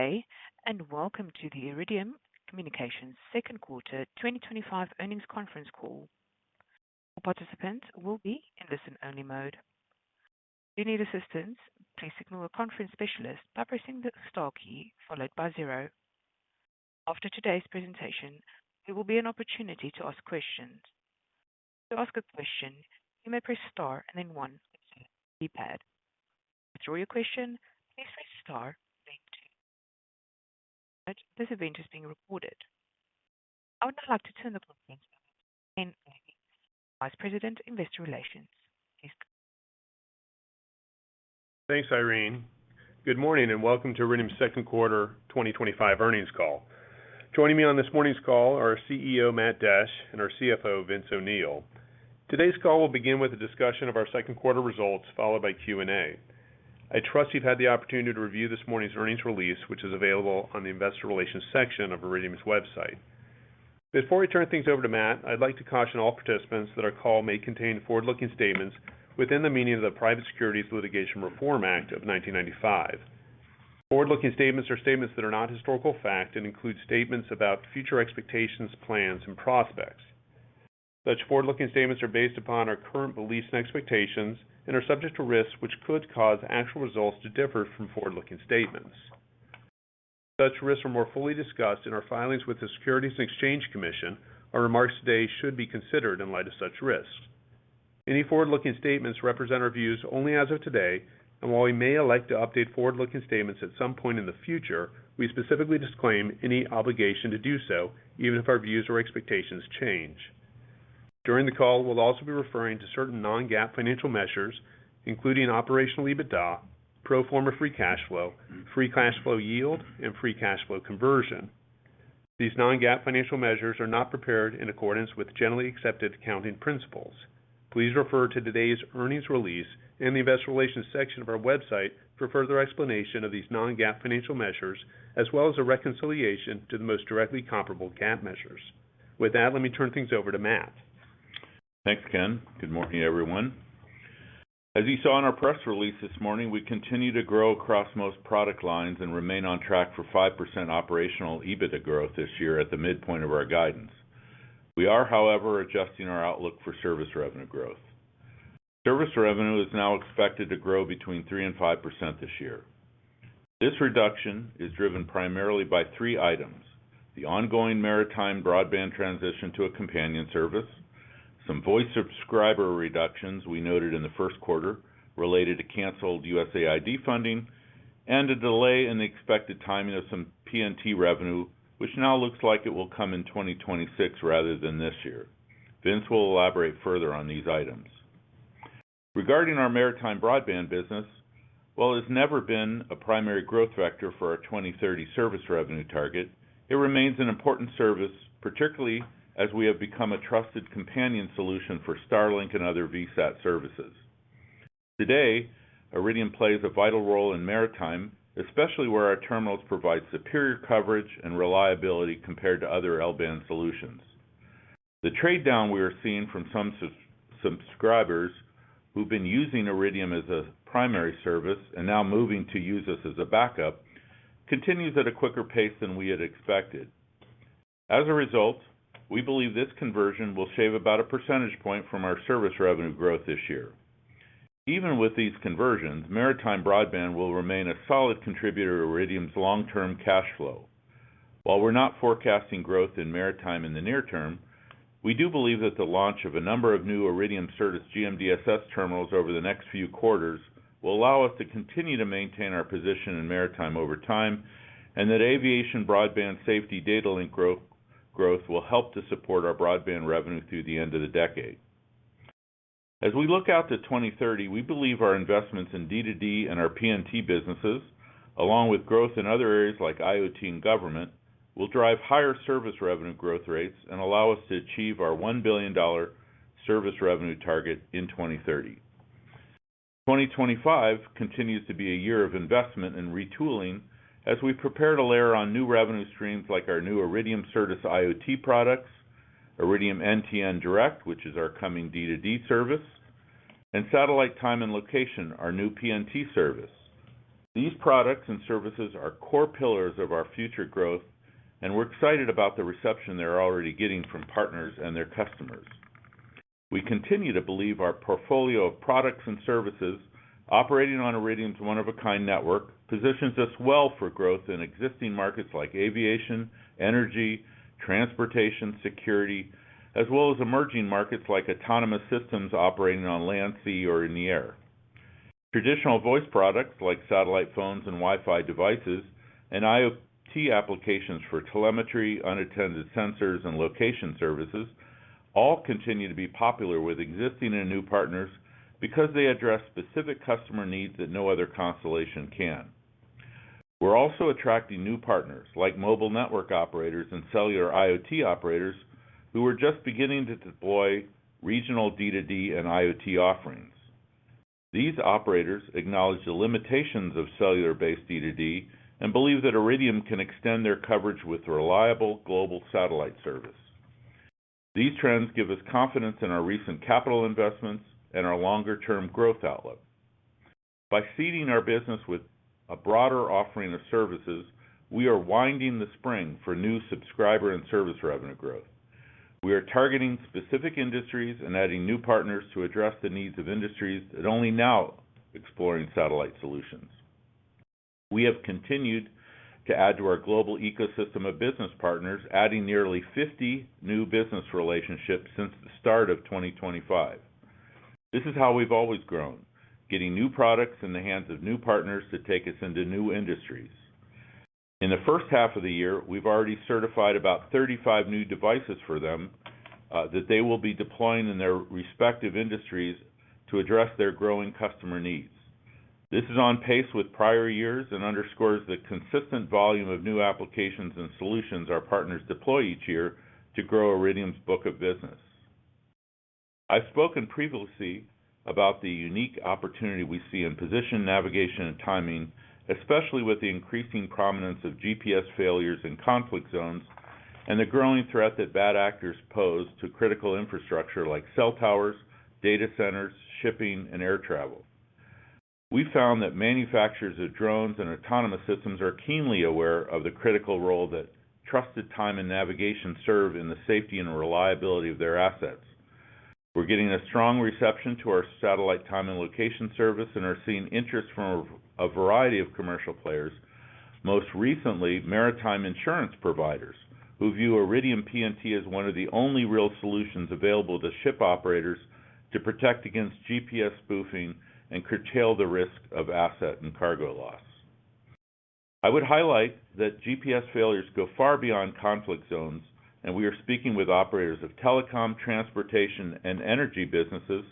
day, and welcome to the Iridium Communications second quarter 2025 earnings conference call. All participants will be in listen-only mode. If you need assistance, please signal a conference specialist by pressing the star key followed by 0. After today's presentation, there will be an opportunity to ask questions. To ask a question, you may press star and then 1 on the keypad. To withdraw your question, please press star, then 2. Note, this event is being recorded. I would now like to turn the conference over to Ken Levy, Vice President, Investor Relations. Please go. Thanks, Irene. Good morning and welcome to Iridium's second quarter 2025 earnings call. Joining me on this morning's call are our CEO, Matt Desch, and our CFO, Vince O'Neill. Today's call will begin with a discussion of our second quarter results, followed by Q&A. I trust you've had the opportunity to review this morning's earnings release, which is available on the Investor Relations section of Iridium's website. Before we turn things over to Matt, I'd like to caution all participants that our call may contain forward-looking statements within the meaning of the Private Securities Litigation Reform Act of 1995. Forward-looking statements are statements that are not historical fact and include statements about future expectations, plans, and prospects. Such forward-looking statements are based upon our current beliefs and expectations and are subject to risks which could cause actual results to differ from forward-looking statements. Such risks are more fully discussed in our filings with the Securities and Exchange Commission. Our remarks today should be considered in light of such risks. Any forward-looking statements represent our views only as of today, and while we may elect to update forward-looking statements at some point in the future, we specifically disclaim any obligation to do so, even if our views or expectations change. During the call, we'll also be referring to certain non-GAAP financial measures, including operational EBITDA, pro forma free cash flow yield, and free cash flow conversion. These non-GAAP financial measures are not prepared in accordance with generally accepted accounting principles. Please refer to today's earnings release and the Investor Relations section of our website for further explanation of these non-GAAP financial measures, as well as a reconciliation to the most directly comparable GAAP measures. With that, let me turn things over to Matt. Thanks, Ken. Good morning, everyone. As you saw in our press release this morning, we continue to grow across most product lines and remain on track for 5% operational EBITDA growth this year at the midpoint of our guidance. We are, however, adjusting our outlook for service revenue growth. Service revenue is now expected to grow between 3% and 5% this year. This reduction is driven primarily by 3 items: the ongoing maritime broadband transition to a companion service, some voice subscriber reductions we noted in the first quarter related to canceled USAID funding, and a delay in the expected timing of some PNT revenue, which now looks like it will come in 2026 rather than this year. Vince will elaborate further on these items. Regarding our maritime broadband business, while it has never been a primary growth vector for our 2030 service revenue target, it remains an important service, particularly as we have become a trusted companion solution for Starlink and other VSAT services. Today, Iridium plays a vital role in maritime, especially where our terminals provide superior coverage and reliability compared to other L-band solutions. The trade down we are seeing from some subscribers who've been using Iridium as a primary service and now moving to use us as a backup continues at a quicker pace than we had expected. As a result, we believe this conversion will shave about a percentage point from our service revenue growth this year. Even with these conversions, maritime broadband will remain a solid contributor to Iridium's long-term cash flow. While we're not forecasting growth in maritime in the near term, we do believe that the launch of a number of new Iridium Certus GMDSS terminals over the next few quarters will allow us to continue to maintain our position in maritime over time, and that aviation broadband safety data link growth will help to support our broadband revenue through the end of the decade. As we look out to 2030, we believe our investments in D2D and our PNT businesses, along with growth in other areas like IoT and government, will drive higher service revenue growth rates and allow us to achieve our $1 billion service revenue target in 2030. 2025 continues to be a year of investment and retooling as we prepare to layer on new revenue streams like our new Iridium Certus IoT products, Iridium NTN Direct, which is our coming D2D service, and Satellite Time and Location, our new PNT service. These products and services are core pillars of our future growth, and we're excited about the reception they're already getting from partners and their customers. We continue to believe our portfolio of products and services operating on Iridium's one-of-a-kind network positions us well for growth in existing markets like aviation, energy, transportation, security, as well as emerging markets like autonomous systems operating on land, sea, or in the air. Traditional voice products like satellite phones and Wi-Fi devices and IoT applications for telemetry, unattended sensors, and location services all continue to be popular with existing and new partners because they address specific customer needs that no other constellation can. We're also attracting new partners like mobile network operators and cellular IoT operators who are just beginning to deploy regional D2D and IoT offerings. These operators acknowledge the limitations of cellular-based D2D and believe that Iridium can extend their coverage with reliable global satellite service. These trends give us confidence in our recent capital investments and our longer-term growth outlook. By seeding our business with a broader offering of services, we are winding the spring for new subscriber and service revenue growth. We are targeting specific industries and adding new partners to address the needs of industries that only now exploring satellite solutions. We have continued to add to our global ecosystem of business partners, adding nearly 50 new business relationships since the start of 2025. This is how we've always grown, getting new products in the hands of new partners to take us into new industries. In the first half of the year, we've already certified about 35 new devices for them that they will be deploying in their respective industries to address their growing customer needs. This is on pace with prior years and underscores the consistent volume of new applications and solutions our partners deploy each year to grow Iridium's book of business. I've spoken previously about the unique opportunity we see in position, navigation, and timing, especially with the increasing prominence of GPS failures in conflict zones and the growing threat that bad actors pose to critical infrastructure like cell towers, data centers, shipping, and air travel. We found that manufacturers of drones and autonomous systems are keenly aware of the critical role that trusted time and navigation serve in the safety and reliability of their assets. We're getting a strong reception to our satellite time and location service and are seeing interest from a variety of commercial players, most recently maritime insurance providers, who view Iridium PNT as one of the only real solutions available to ship operators to protect against GPS spoofing and curtail the risk of asset and cargo loss. I would highlight that GPS failures go far beyond conflict zones, and we are speaking with operators of telecom, transportation, and energy businesses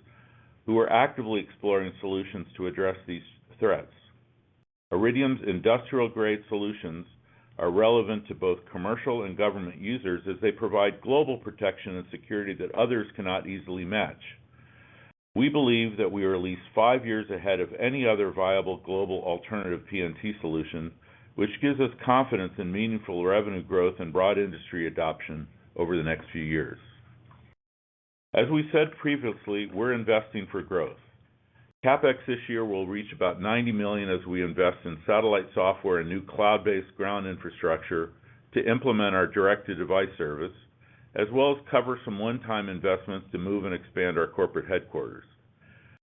who are actively exploring solutions to address these threats. Iridium's industrial-grade solutions are relevant to both commercial and government users as they provide global protection and security that others cannot easily match. We believe that we are at least 5 years ahead of any other viable global alternative PNT solution, which gives us confidence in meaningful revenue growth and broad industry adoption over the next few years. As we said previously, we're investing for growth. CapEx this year will reach about $90 million as we invest in satellite software and new cloud-based ground infrastructure to implement our direct-to-device service, as well as cover some one-time investments to move and expand our corporate headquarters.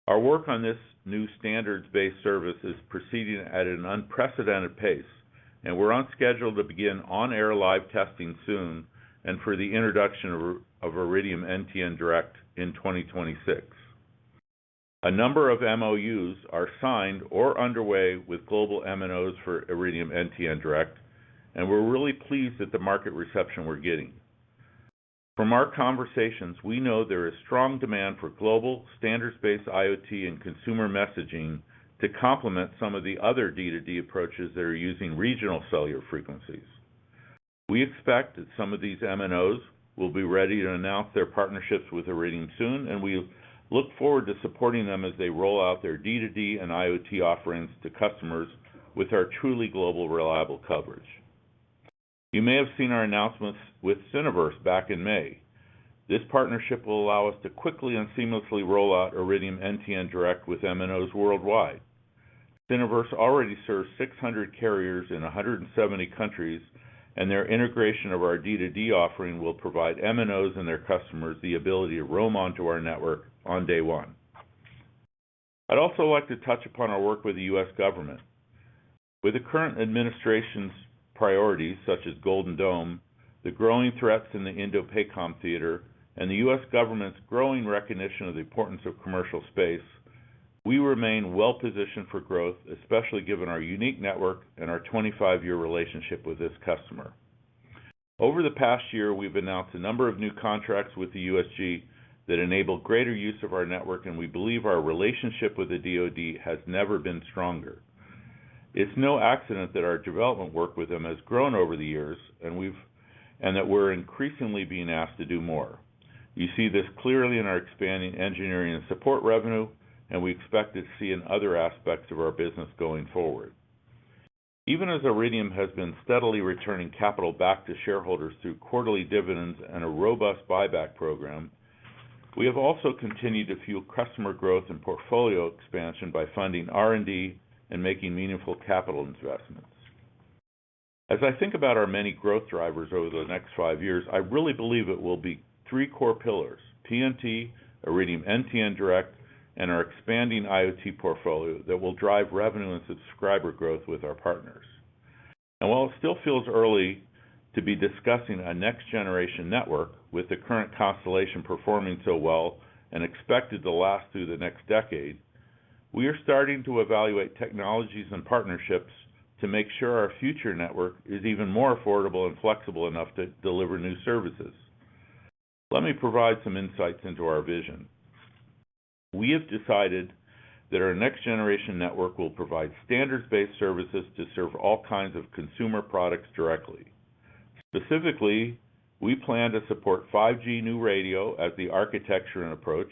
Our work on this new standards-based service is proceeding at an unprecedented pace, and we're on schedule to begin on-air live testing soon and for the introduction of Iridium NTN Direct in 2026. A number of MOUs are signed or underway with global MNOs for Iridium NTN Direct, and we're really pleased at the market reception we're getting. From our conversations, we know there is strong demand for global, standards-based IoT and consumer messaging to complement some of the other D2D approaches that are using regional cellular frequencies. We expect that some of these MNOs will be ready to announce their partnerships with Iridium soon, and we look forward to supporting them as they roll out their D2D and IoT offerings to customers with our truly global, reliable coverage. You may have seen our announcements with Cineverse back in May. This partnership will allow us to quickly and seamlessly roll out Iridium NTN Direct with MNOs worldwide. Cineverse already serves 600 carriers in 170 countries, and their integration of our D2D offering will provide MNOs and their customers the ability to roam onto our network on day one. I'd also like to touch upon our work with the U.S. government. With the current administration's priorities, such as Golden Dome, the growing threats in the Indo-PACOM theater, and the U.S. government's growing recognition of the importance of commercial space, we remain well-positioned for growth, especially given our unique network and our 25-year relationship with this customer. Over the past year, we've announced a number of new contracts with the USG that enable greater use of our network, and we believe our relationship with the DoD has never been stronger. It's no accident that our development work with them has grown over the years, and that we're increasingly being asked to do more. You see this clearly in our expanding engineering and support revenue, and we expect to see in other aspects of our business going forward. Even as Iridium has been steadily returning capital back to shareholders through quarterly dividends and a robust buyback program, we have also continued to fuel customer growth and portfolio expansion by funding R&D and making meaningful capital investments. As I think about our many growth drivers over the next 5 years, I really believe it will be 3 core pillars: PNT, Iridium NTN Direct, and our expanding IoT portfolio that will drive revenue and subscriber growth with our partners. And while it still feels early to be discussing a next-generation network with the current constellation performing so well and expected to last through the next decade, we are starting to evaluate technologies and partnerships to make sure our future network is even more affordable and flexible enough to deliver new services. Let me provide some insights into our vision. We have decided that our next-generation network will provide standards-based services to serve all kinds of consumer products directly. Specifically, we plan to support 5G New Radio as the architecture and approach,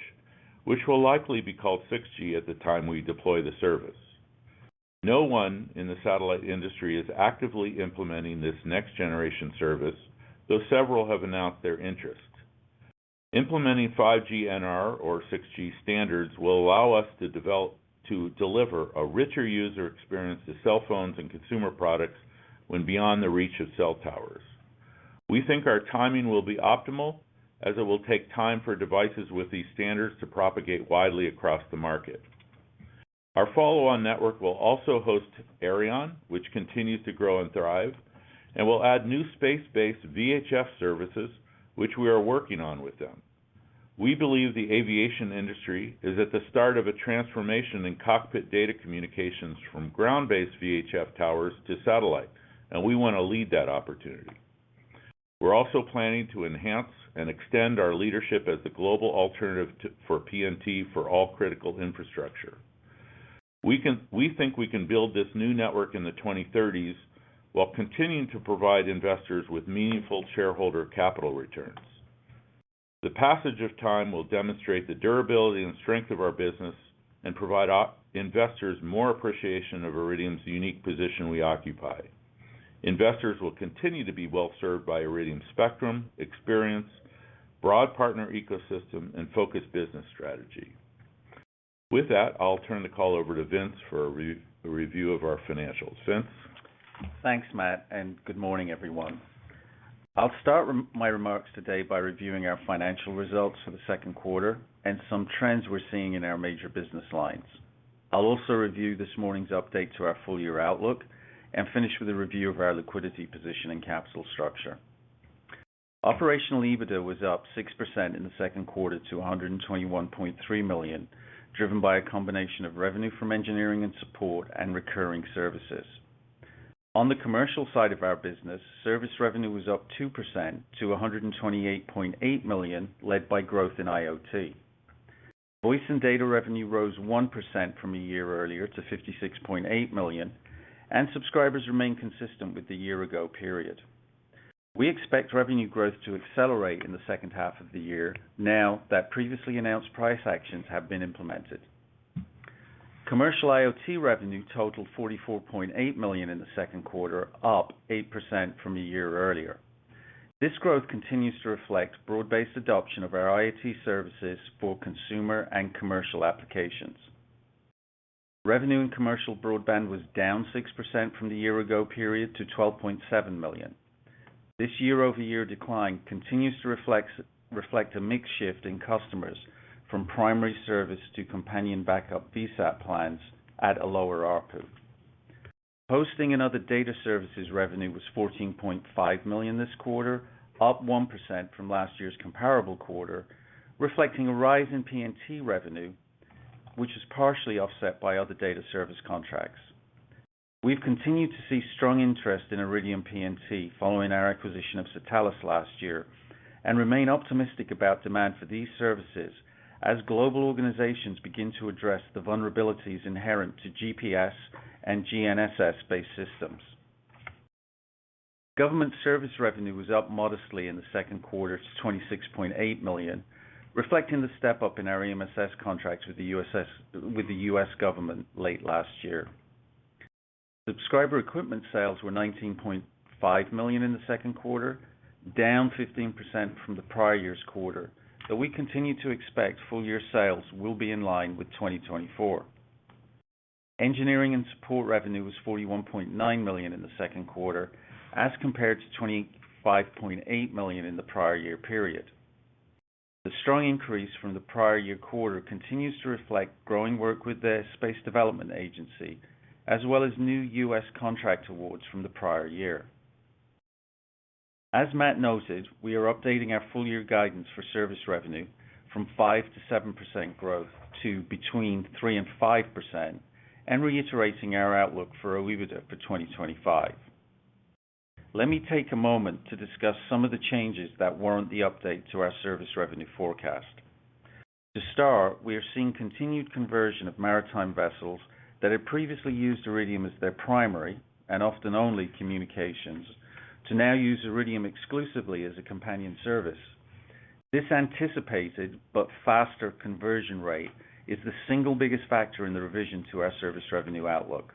which will likely be called 6G at the time we deploy the service. No one in the satellite industry is actively implementing this next-generation service, though several have announced their interest. Implementing 5G NR or 6G standards will allow us to deliver a richer user experience to cell phones and consumer products when beyond the reach of cell towers. We think our timing will be optimal, as it will take time for devices with these standards to propagate widely across the market. Our follow-on network will also host Iridium, which continues to grow and thrive, and will add new space-based VHF services, which we are working on with them. We believe the aviation industry is at the start of a transformation in cockpit data communications from ground-based VHF towers to satellite, and we want to lead that opportunity. We're also planning to enhance and extend our leadership as the global alternative for PNT for all critical infrastructure. We think we can build this new network in the 2030s while continuing to provide investors with meaningful shareholder capital returns. The passage of time will demonstrate the durability and strength of our business and provide investors more appreciation of Iridium's unique position we occupy. Investors will continue to be well served by Iridium's spectrum, experience, broad partner ecosystem, and focused business strategy. With that, I'll turn the call over to Vince for a review of our financials. Vince? Thanks, Matt, and good morning, everyone. I'll start my remarks today by reviewing our financial results for the second quarter and some trends we're seeing in our major business lines. I'll also review this morning's update to our full-year outlook and finish with a review of our liquidity position and capital structure. Operational EBITDA was up 6% in the second quarter to $121.3 million, driven by a combination of revenue from engineering and support and recurring services. On the commercial side of our business, service revenue was up 2% to $128.8 million, led by growth in IoT. Voice and data revenue rose 1% from a year earlier to $56.8 million, and subscribers remain consistent with the year-ago period. We expect revenue growth to accelerate in the second half of the year now that previously announced price actions have been implemented. Commercial IoT revenue totaled $44.8 million in the second quarter, up 8% from a year earlier. This growth continues to reflect broad-based adoption of our IoT services for consumer and commercial applications. Revenue in commercial broadband was down 6% from the year-ago period to $12.7 million. This year-over-year decline continues to reflect a mix shift in customers from primary service to companion backup VSAT plans at a lower ARPU. Hosting and other data services revenue was $14.5 million this quarter, up 1% from last year's comparable quarter, reflecting a rise in PNT revenue, which is partially offset by other data service contracts. We've continued to see strong interest in Iridium PNT following our acquisition of Satelles last year, and remain optimistic about demand for these services as global organizations begin to address the vulnerabilities inherent to GPS and GNSS-based systems. Government service revenue was up modestly in the second quarter to $26.8 million, reflecting the step-up in our EMSS contracts with the U.S. government late last year. Subscriber equipment sales were $19.5 million in the second quarter, down 15% from the prior year's quarter, though we continue to expect full-year sales will be in line with 2024. Engineering and support revenue was $41.9 million in the second quarter, as compared to $25.8 million in the prior year period. The strong increase from the prior year quarter continues to reflect growing work with the Space Development Agency, as well as new U.S. contract awards from the prior year. As Matt noted, we are updating our full-year guidance for service revenue from 5 to 7% growth to between 3 and 5%, and reiterating our outlook for OIBDA for 2025. Let me take a moment to discuss some of the changes that warrant the update to our service revenue forecast. To start, we are seeing continued conversion of maritime vessels that had previously used Iridium as their primary, and often only, communications, to now use Iridium exclusively as a companion service. This anticipated but faster conversion rate is the single biggest factor in the revision to our service revenue outlook.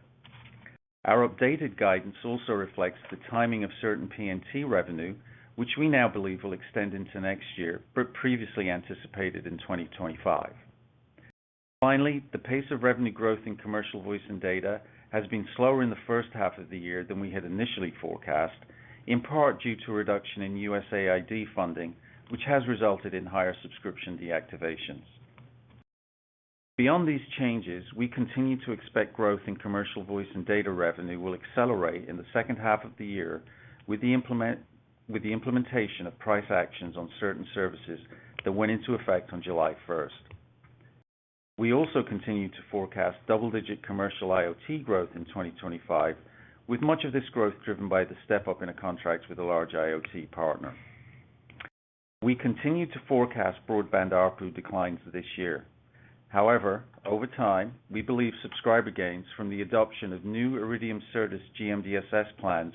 Our updated guidance also reflects the timing of certain PNT revenue, which we now believe will extend into next year, but previously anticipated in 2025. Finally, the pace of revenue growth in commercial voice and data has been slower in the first half of the year than we had initially forecast, in part due to a reduction in USAID funding, which has resulted in higher subscription deactivations. Beyond these changes, we continue to expect growth in commercial voice and data revenue will accelerate in the second half of the year with the implementation of price actions on certain services that went into effect on July 1st. We also continue to forecast double-digit commercial IoT growth in 2025, with much of this growth driven by the step-up in a contract with a large IoT partner. We continue to forecast broadband ARPU declines this year. However, over time, we believe subscriber gains from the adoption of new Iridium Certus GMDSS plans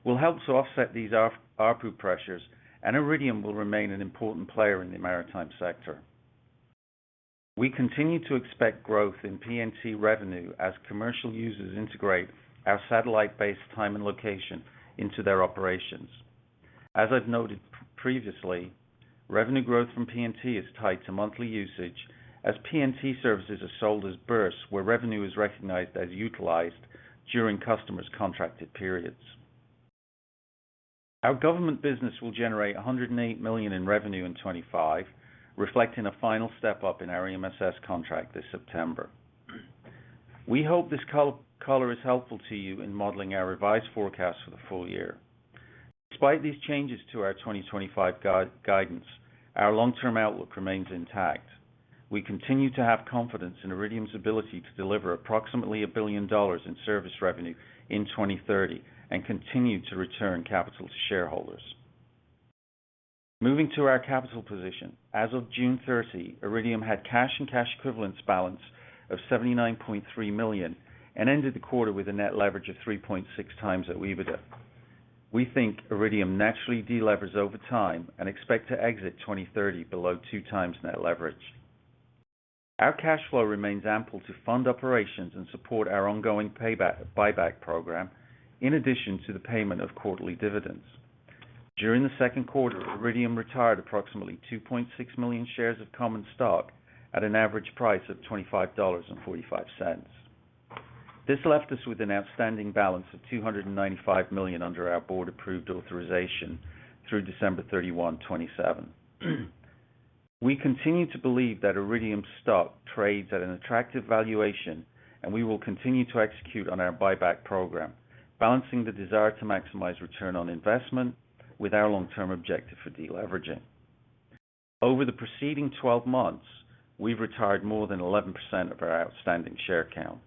will help to offset these ARPU pressures, and Iridium will remain an important player in the maritime sector. We continue to expect growth in PNT revenue as commercial users integrate our satellite-based time and location into their operations. As I've noted previously, revenue growth from PNT is tied to monthly usage, as PNT services are sold as bursts where revenue is recognized as utilized during customers' contracted periods. Our government business will generate $108 million in revenue in 2025, reflecting a final step-up in our EMSS contract this September. We hope this color is helpful to you in modeling our revised forecast for the full year. Despite these changes to our 2025 guidance, our long-term outlook remains intact. We continue to have confidence in Iridium's ability to deliver approximately $1 billion in service revenue in 2030 and continue to return capital to shareholders. Moving to our capital position, as of June 30, Iridium had cash and cash equivalents balance of $79.3 million and ended the quarter with a net leverage of 3.6 times OIBDA. We think Iridium naturally delevers over time and expect to exit 2030 below 2 times net leverage. Our cash flow remains ample to fund operations and support our ongoing buyback program, in addition to the payment of quarterly dividends. During the second quarter, Iridium retired approximately 2.6 million shares of common stock at an average price of $25.45. This left us with an outstanding balance of $295 million under our board-approved authorization through December 31, 2027. We continue to believe that Iridium stock trades at an attractive valuation, and we will continue to execute on our buyback program, balancing the desire to maximize return on investment with our long-term objective for deleveraging. Over the preceding 12 months, we've retired more than 11% of our outstanding share count.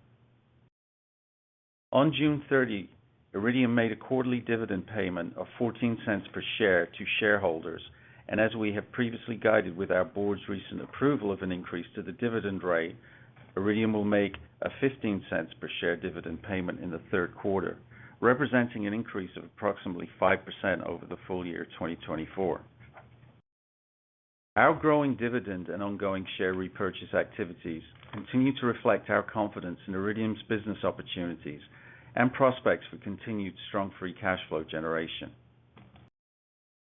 On June 30, Iridium made a quarterly dividend payment of 14 cents per share to shareholders, and as we have previously guided with our board's recent approval of an increase to the dividend rate, Iridium will make a 15 cents per share dividend payment in the third quarter, representing an increase of approximately 5% over the full year 2024. Our growing dividend and ongoing share repurchase activities continue to reflect our confidence in Iridium's business opportunities and prospects for continued strong free cash flow generation.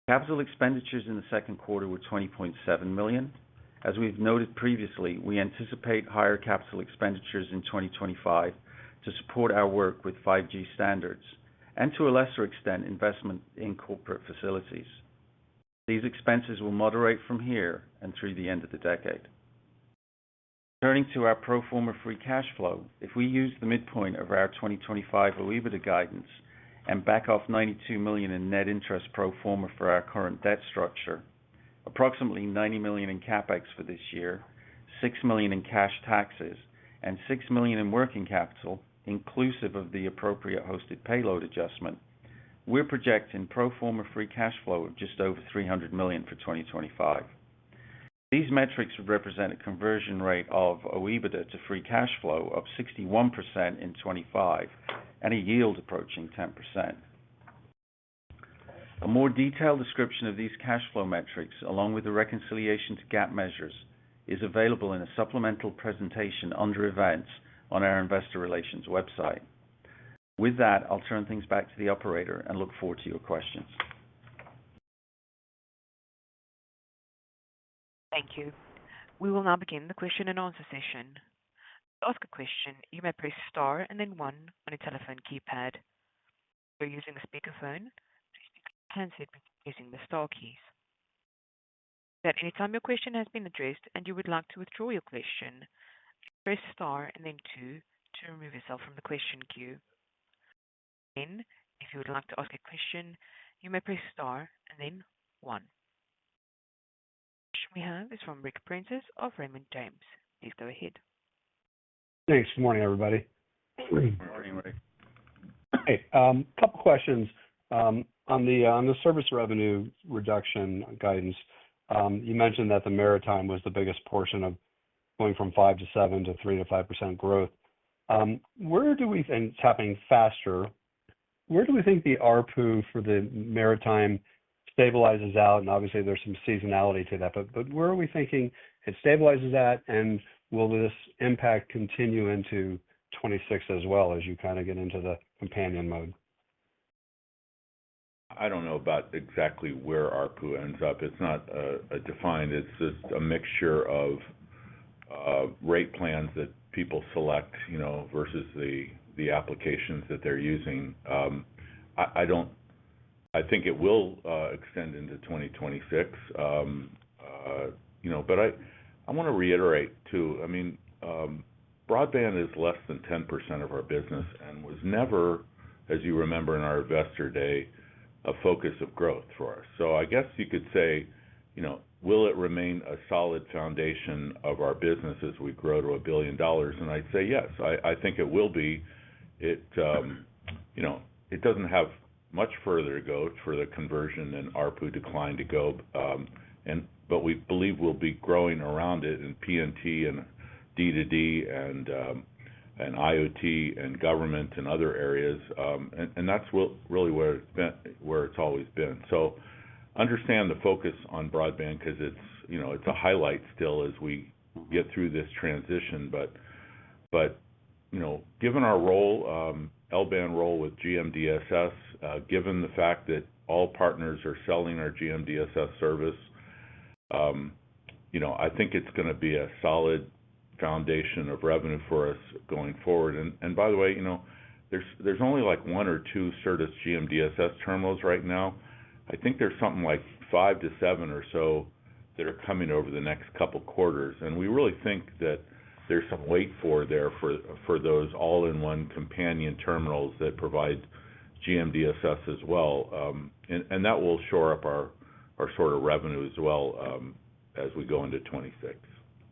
Capital expenditures in the second quarter were $20.7 million. As we've noted previously, we anticipate higher capital expenditures in 2025 to support our work with 5G standards and, to a lesser extent, investment in corporate facilities. These expenses will moderate from here and through the end of the decade. Turning to our pro forma free cash flow, if we use the midpoint of our 2025 OIBDA guidance and back off $92 million in net interest pro forma for our current debt structure, approximately $90 million in CapEx for this year, $6 million in cash taxes, and $6 million in working capital, inclusive of the appropriate hosted payload adjustment, we're projecting pro forma free cash flow of just over $300 million for 2025. These metrics would represent a conversion rate of OIBDA to free cash flow of 61% in 2025 and a yield approaching 10%. A more detailed description of these cash flow metrics, along with the reconciliation to GAAP measures, is available in a supplemental presentation under Events on our Investor Relations website. With that, I'll turn things back to the operator and look forward to your questions. Thank you. We will now begin the question and answer session. To ask a question, you may press star and then one on your telephone keypad. If you're using a speakerphone, please pick up the handset by pressing the star keys. At any time your question has been addressed and you would like to withdraw your question, press star and then two to remove yourself from the question queue. Then, if you would like to ask a question, you may press star and then one. The question we have is from Ric Prentiss of Raymond James. Please go ahead. Thanks. Good morning, everybody. Good morning, Rick. Hey, couple questions on the service revenue reduction guidance. You mentioned that the maritime was the biggest portion of going from 5 to 7 to 3 to 5% growth. Where do we think it's happening faster? Where do we think the ARPU for the maritime stabilizes out? And obviously there's some seasonality to that, but where are we thinking it stabilizes at, and will this impact continue into 26 as well as you kind of get into the companion mode? I don't know about exactly where ARPU ends up. It's not defined. It's just a mixture of rate plans that people select, versus the applications that they're using. I think it will extend into 2026. But I want to reiterate too. I mean, broadband is less than 10% of our business and was never, as you remember in our investor day, a focus of growth for us. So I guess you could say, will it remain a solid foundation of our business as we grow to $1 billion? And I'd say yes. I think it will be. It doesn't have much further to go for the conversion and ARPU decline to go, but we believe we'll be growing around it in PNT and D2D and IoT and government and other areas, and that's really where it's always been. So understand the focus on broadband because it's a highlight still as we get through this transition. But given our role, L-band role with GMDSS, given the fact that all partners are selling our GMDSS service, I think it's going to be a solid foundation of revenue for us going forward. And by the way, there's only like one or two Certus GMDSS terminals right now. I think there's something like 5 to 7 or so that are coming over the next couple quarters, and we really think that there's some wait for those all-in-one companion terminals that provide GMDSS as well, and that will shore up our sort of revenue as well as we go into 26.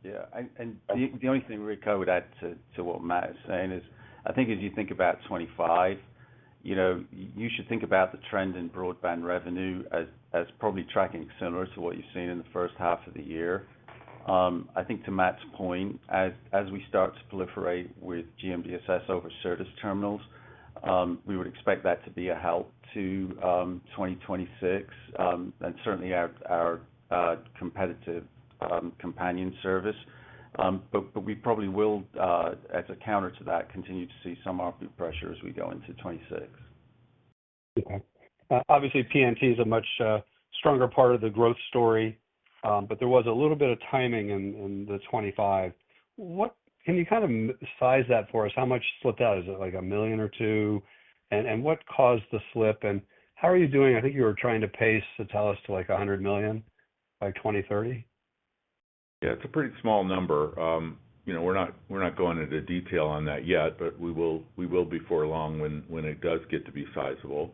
Yeah, and the only thing, Rick, I would add to what Matt is saying is, I think as you think about 25, you should think about the trend in broadband revenue as probably tracking similar to what you've seen in the first half of the year. I think to Matt's point, as we start to proliferate with GMDSS over Certus terminals, we would expect that to be a help to 2026, and certainly our competitive companion service. But we probably will, as a counter to that, continue to see some ARPU pressure as we go into 26. Okay. Obviously, PNT is a much stronger part of the growth story, but there was a little bit of timing in the 25. What can you kind of size that for us? How much slipped out? Is it like $1 million or $2 million? And what caused the slip? And how are you doing? I think you were trying to pace Satelles to like $100 million by 2030. Yeah, it's a pretty small number. We're not going into detail on that yet, but we will before long when it does get to be sizable.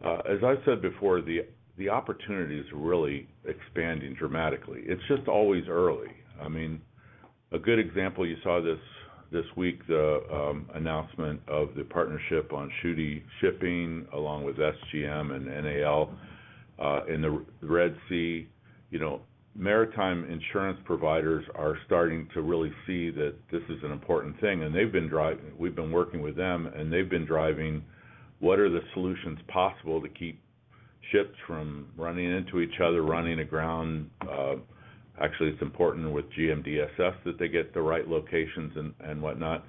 As I've said before, the opportunity is really expanding dramatically. It's just always early. I mean, a good example, you saw this week, the announcement of the partnership on Shooty shipping along with SGM and NAL in the Red Sea. Maritime insurance providers are starting to really see that this is an important thing, and we've been working with them, and they've been driving what are the solutions possible to keep ships from running into each other, running aground. Actually, it's important with GMDSS that they get the right locations and whatnot,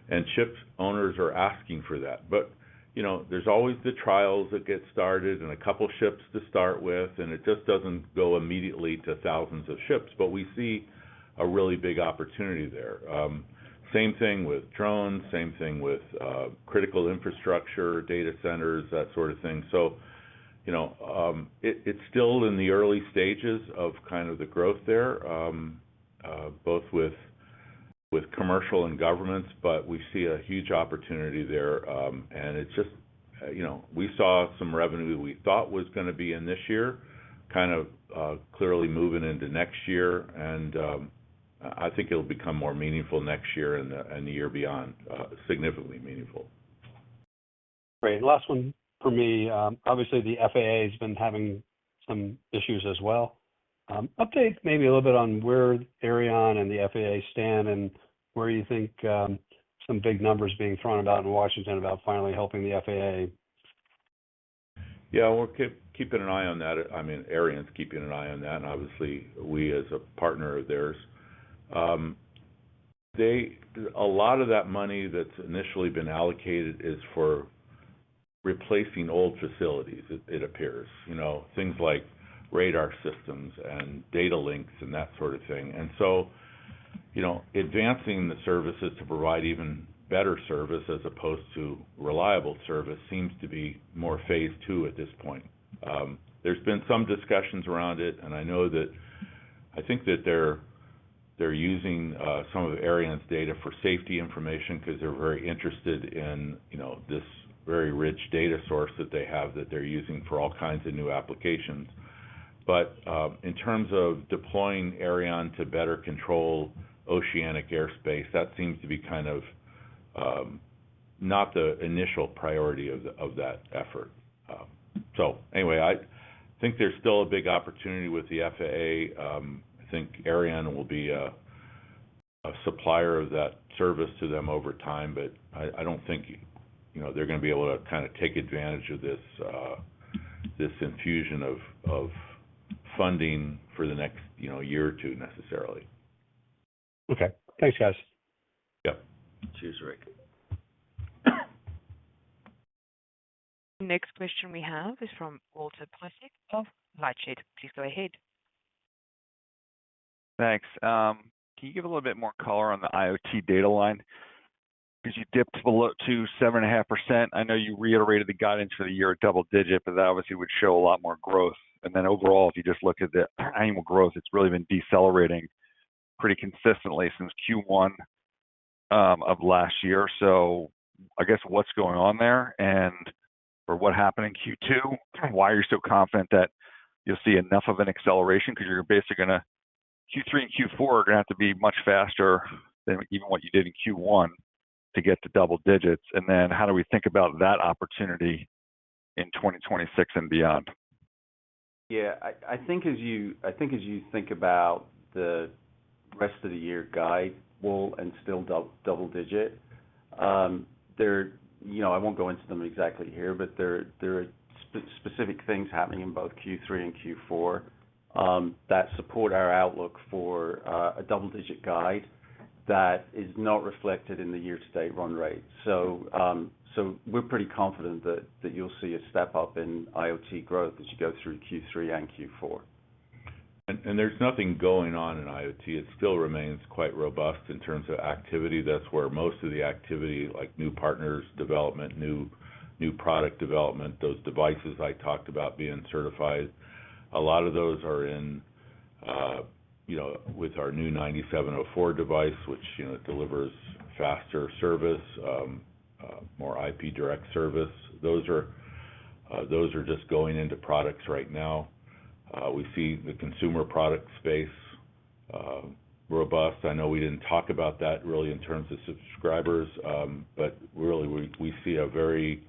and ship owners are asking for that. But there's always the trials that get started and a couple ships to start with, and it just doesn't go immediately to thousands of ships. But we see a really big opportunity there. Same thing with drones, same thing with critical infrastructure, data centers, that sort of thing. So, it's still in the early stages of kind of the growth there, both with commercial and governments, but we see a huge opportunity there, and it's just, we saw some revenue we thought was going to be in this year, kind of clearly moving into next year, and I think it'll become more meaningful next year and the year beyond, significantly meaningful. Great. Last one for me. Obviously, the FAA has been having some issues as well. Update maybe a little bit on where Iridium and the FAA stand and where you think some big numbers being thrown about in Washington about finally helping the FAA. Yeah, we're keeping an eye on that. I mean, Iridium's keeping an eye on that, and obviously we as a partner of theirs. A lot of that money that's initially been allocated is for replacing old facilities, it appears. Things like radar systems and data links and that sort of thing. And so, advancing the services to provide even better service as opposed to reliable service seems to be more phase 2 at this point. There's been some discussions around it, and I think that they're using some of Iridium's data for safety information because they're very interested in, this very rich data source that they have that they're using for all kinds of new applications. But in terms of deploying Iridium to better control oceanic airspace, that seems to be kind of not the initial priority of that effort. So anyway, I think there's still a big opportunity with the FAA. I think Iridium will be a supplier of that service to them over time, but I don't think they're going to be able to kind of take advantage of this infusion of funding for the next year or two necessarily. Okay. Thanks, guys. Yep. Cheers, Rick. Next question we have is from Walter Piecyk of LightShed. Please go ahead. Thanks. can you give a little bit more color on the IoT data line? Because you dipped below to 7.5%. I know you reiterated the guidance for the year at double digit, but that obviously would show a lot more growth. And then overall, if you just look at the annual growth, it's really been decelerating pretty consistently since Q1 of last year. So I guess what's going on there, and or what happened in Q2? Why are you so confident that you'll see enough of an acceleration? Because you're basically going to Q3 and Q4 are going to have to be much faster than even what you did in Q1 to get to double digits. And then how do we think about that opportunity in 2026 and beyond? Yeah, I think as you think about the rest of the year guide, will and still double digit. I won't go into them exactly here, but there are specific things happening in both Q3 and Q4 that support our outlook for a double-digit guide that is not reflected in the year-to-date run rate. So we're pretty confident that you'll see a step up in IoT growth as you go through Q3 and Q4. And there's nothing going on in IoT. It still remains quite robust in terms of activity. That's where most of the activity, like new partners development, new product development, those devices I talked about being certified, a lot of those are in, with our new 9704 device, which delivers faster service, more IP direct service. Those are just going into products right now. We see the consumer product space robust. I know we didn't talk about that really in terms of subscribers, but really we see a very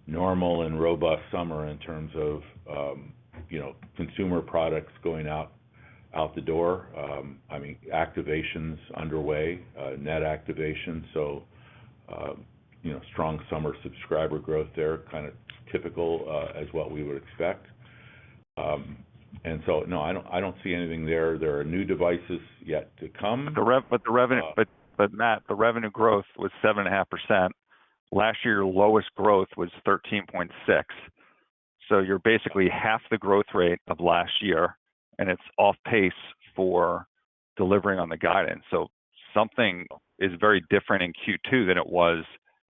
normal and robust summer in terms of consumer products going out the door. Activations underway, net activation. So strong summer subscriber growth there, kind of typical as what we would expect. And so, no, I don't see anything there. There are new devices yet to come. But Matt, the revenue growth was 7.5%. Last year, your lowest growth was 13.6. So you're basically half the growth rate of last year, and it's off pace for delivering on the guidance. So something is very different in Q2 than it was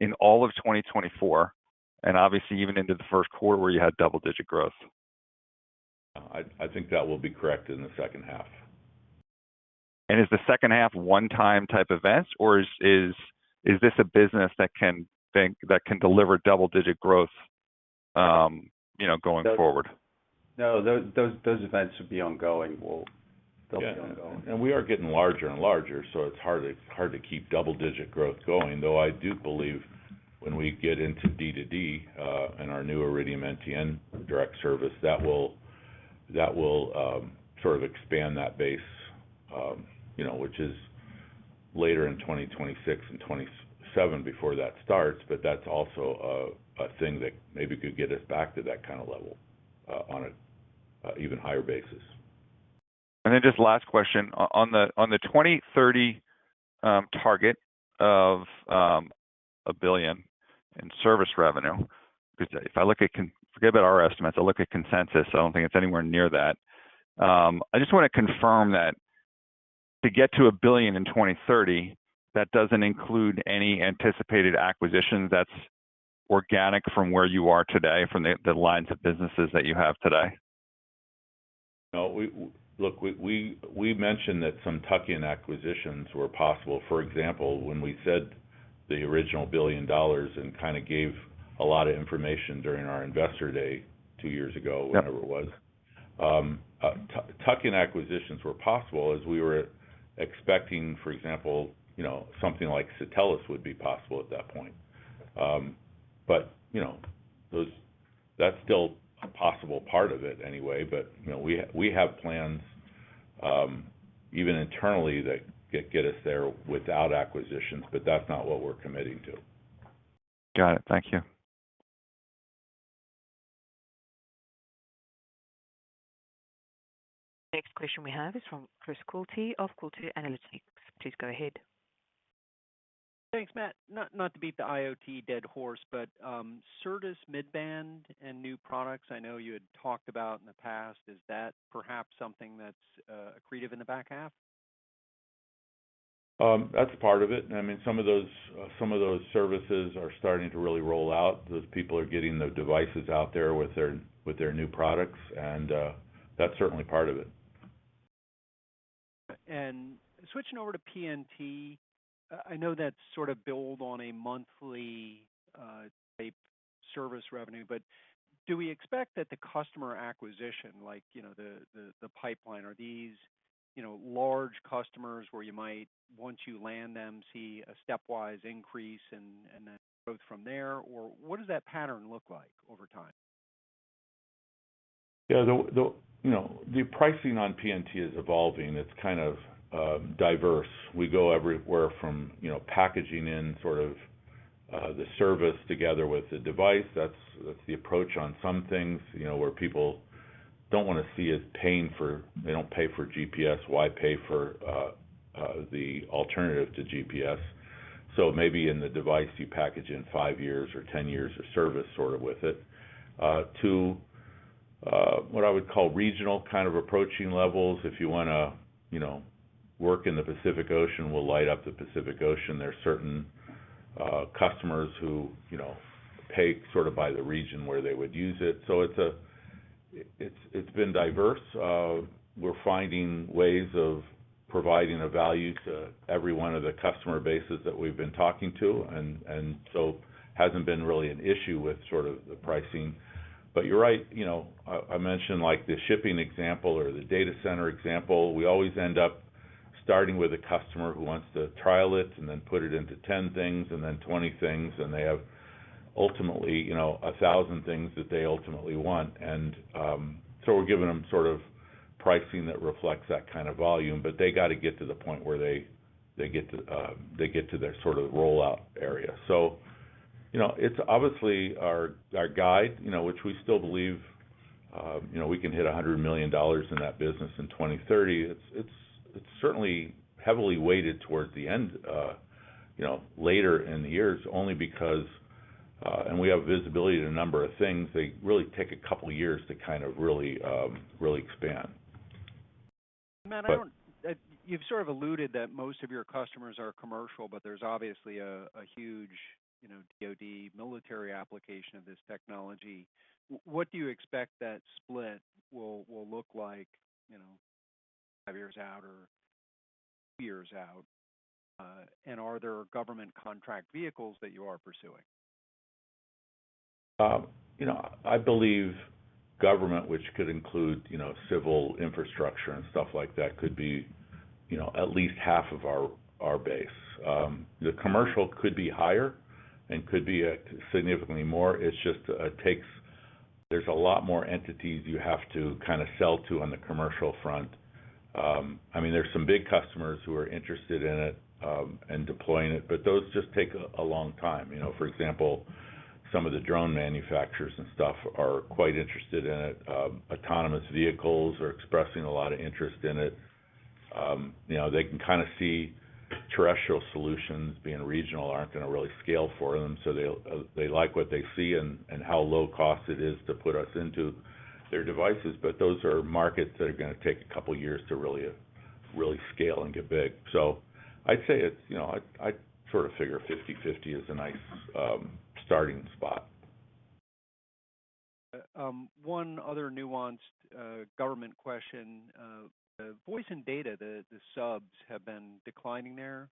in all of 2024, and obviously even into the first quarter where you had double-digit growth. I think that will be correct in the second half. And is the second half one-time type events, or is this a business that can deliver double-digit growth, going forward? No, those events would be ongoing. They'll be ongoing. And we are getting larger and larger, so it's hard to keep double-digit growth going. Though I do believe when we get into D2D and our new Iridium NTN direct service, that will sort of expand that base, which is later in 2026 and 27 before that starts. But that's also a thing that maybe could get us back to that kind of level on an even higher basis. And then just last question on the 2030 target of $1 billion in service revenue. Because if I look at forget about our estimates, I look at consensus. I don't think it's anywhere near that. I just want to confirm that to get to $1 billion in 2030, that doesn't include any anticipated acquisitions. That's organic from where you are today, from the lines of businesses that you have today. No, we mentioned that some tuck-in acquisitions were possible. For example, when we said the original $1 billion and kind of gave a lot of information during our investor day 2 years ago, whenever it was, tuck-in acquisitions were possible as we were expecting, for example, something like Satellus would be possible at that point. But that's still a possible part of it anyway. But we have plans even internally that get us there without acquisitions, but that's not what we're committing to. Got it. Thank you. Next question we have is from Chris Quilty of Quilty Analytics. Please go ahead. Thanks, Matt. Not to beat the IoT dead horse, but Certus midband and new products I know you had talked about in the past. Is that perhaps something that's accretive in the back half? That's part of it. I mean, some of those services are starting to really roll out. Those people are getting the devices out there with their new products, and that's certainly part of it. And switching over to PNT, I know that's sort of billed on a monthly type service revenue, but do we expect that the customer acquisition, like the pipeline, are these large customers where you might, once you land them, see a stepwise increase and then growth from there, or what does that pattern look like over time? Yeah, the pricing on PNT is evolving. It's kind of diverse. We go everywhere from packaging in sort of the service together with the device. That's the approach on some things. Where people don't want to see it they don't pay for GPS. Why pay for the alternative to GPS? So maybe in the device you package in 5 years or 10 years of service sort of with it. To what I would call regional kind of approaching levels. If you want to, work in the Pacific Ocean, we'll light up the Pacific Ocean. There's certain customers who, pay sort of by the region where they would use it. So it's been diverse. We're finding ways of providing a value to every one of the customer bases that we've been talking to, and so hasn't been really an issue with sort of the pricing. But you're right, I mentioned like the shipping example or the data center example. We always end up starting with a customer who wants to trial it and then put it into 10 things and then 20 things, and they have ultimately, 1,000 things that they ultimately want. And so we're giving them sort of pricing that reflects that kind of volume, but they got to get to the point where they get to their sort of rollout area. So, it's obviously our guide, which we still believe, we can hit $100 million in that business in 2030. It's certainly heavily weighted towards the end, later in the years, only because, and we have visibility to a number of things. They really take a couple years to kind of really expand. Matt, you've sort of alluded that most of your customers are commercial, but there's obviously a huge, DoD military application of this technology. What do you expect that split will look like, 5 years out or 2 years out? And are there government contract vehicles that you are pursuing? I believe government, which could include, civil infrastructure and stuff like that, could be, at least half of our base. The commercial could be higher and could be significantly more. It's just there's a lot more entities you have to kind of sell to on the commercial front. There's some big customers who are interested in it and deploying it, but those just take a long time. For example, some of the drone manufacturers and stuff are quite interested in it. Autonomous vehicles are expressing a lot of interest in it. They can kind of see terrestrial solutions being regional aren't going to really scale for them, so they like what they see and how low cost it is to put us into their devices. But those are markets that are going to take a couple years to really scale and get big. So I'd say it's, I'd sort of figure 50-50 is a nice starting spot. One other nuanced government question. Voice and data, the subs have been declining there,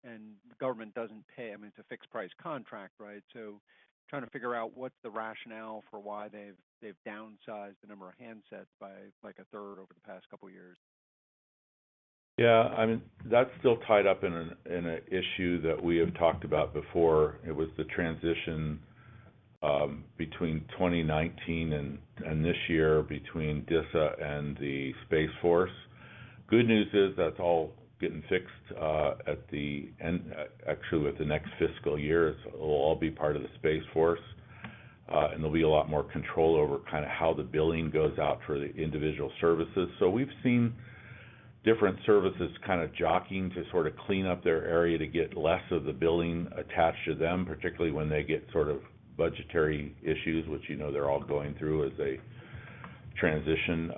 and the government doesn't pay. It's a fixed price contract, right? So trying to figure out what's the rationale for why they've downsized the number of handsets by like a third over the past couple of years. Yeah, that's still tied up in an issue that we have talked about before. It was the transition between 2019 and this year between DISA and the Space Force. Good news is that's all getting fixed at the end, actually with the next fiscal year. It'll all be part of the Space Force, and there'll be a lot more control over kind of how the billing goes out for the individual services. So we've seen different services kind of jockeying to sort of clean up their area to get less of the billing attached to them, particularly when they get sort of budgetary issues, which they're all going through as they transition.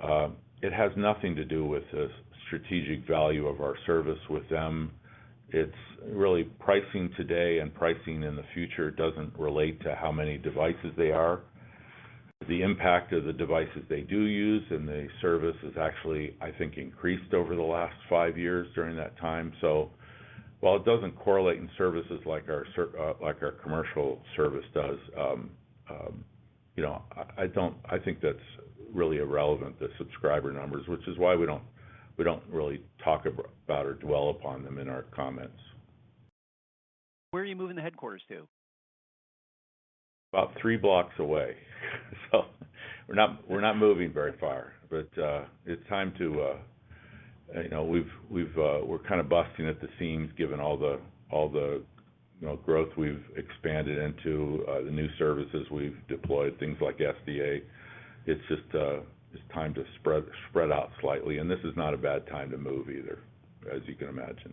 It has nothing to do with the strategic value of our service with them. it's really pricing today and pricing in the future doesn't relate to how many devices they are. The impact of the devices they do use and the service has actually, I think, increased over the last 5 years during that time. So while it doesn't correlate in services like our commercial service does, I think that's really irrelevant, the subscriber numbers, which is why we don't really talk about or dwell upon them in our comments. Where are you moving the headquarters to? About 3 blocks away. So we're not moving very far, but it's time to we're kind of busting at the seams given all the growth we've expanded into, the new services we've deployed, things like SDA. It's just it's time to spread out slightly, and this is not a bad time to move either, as you can imagine.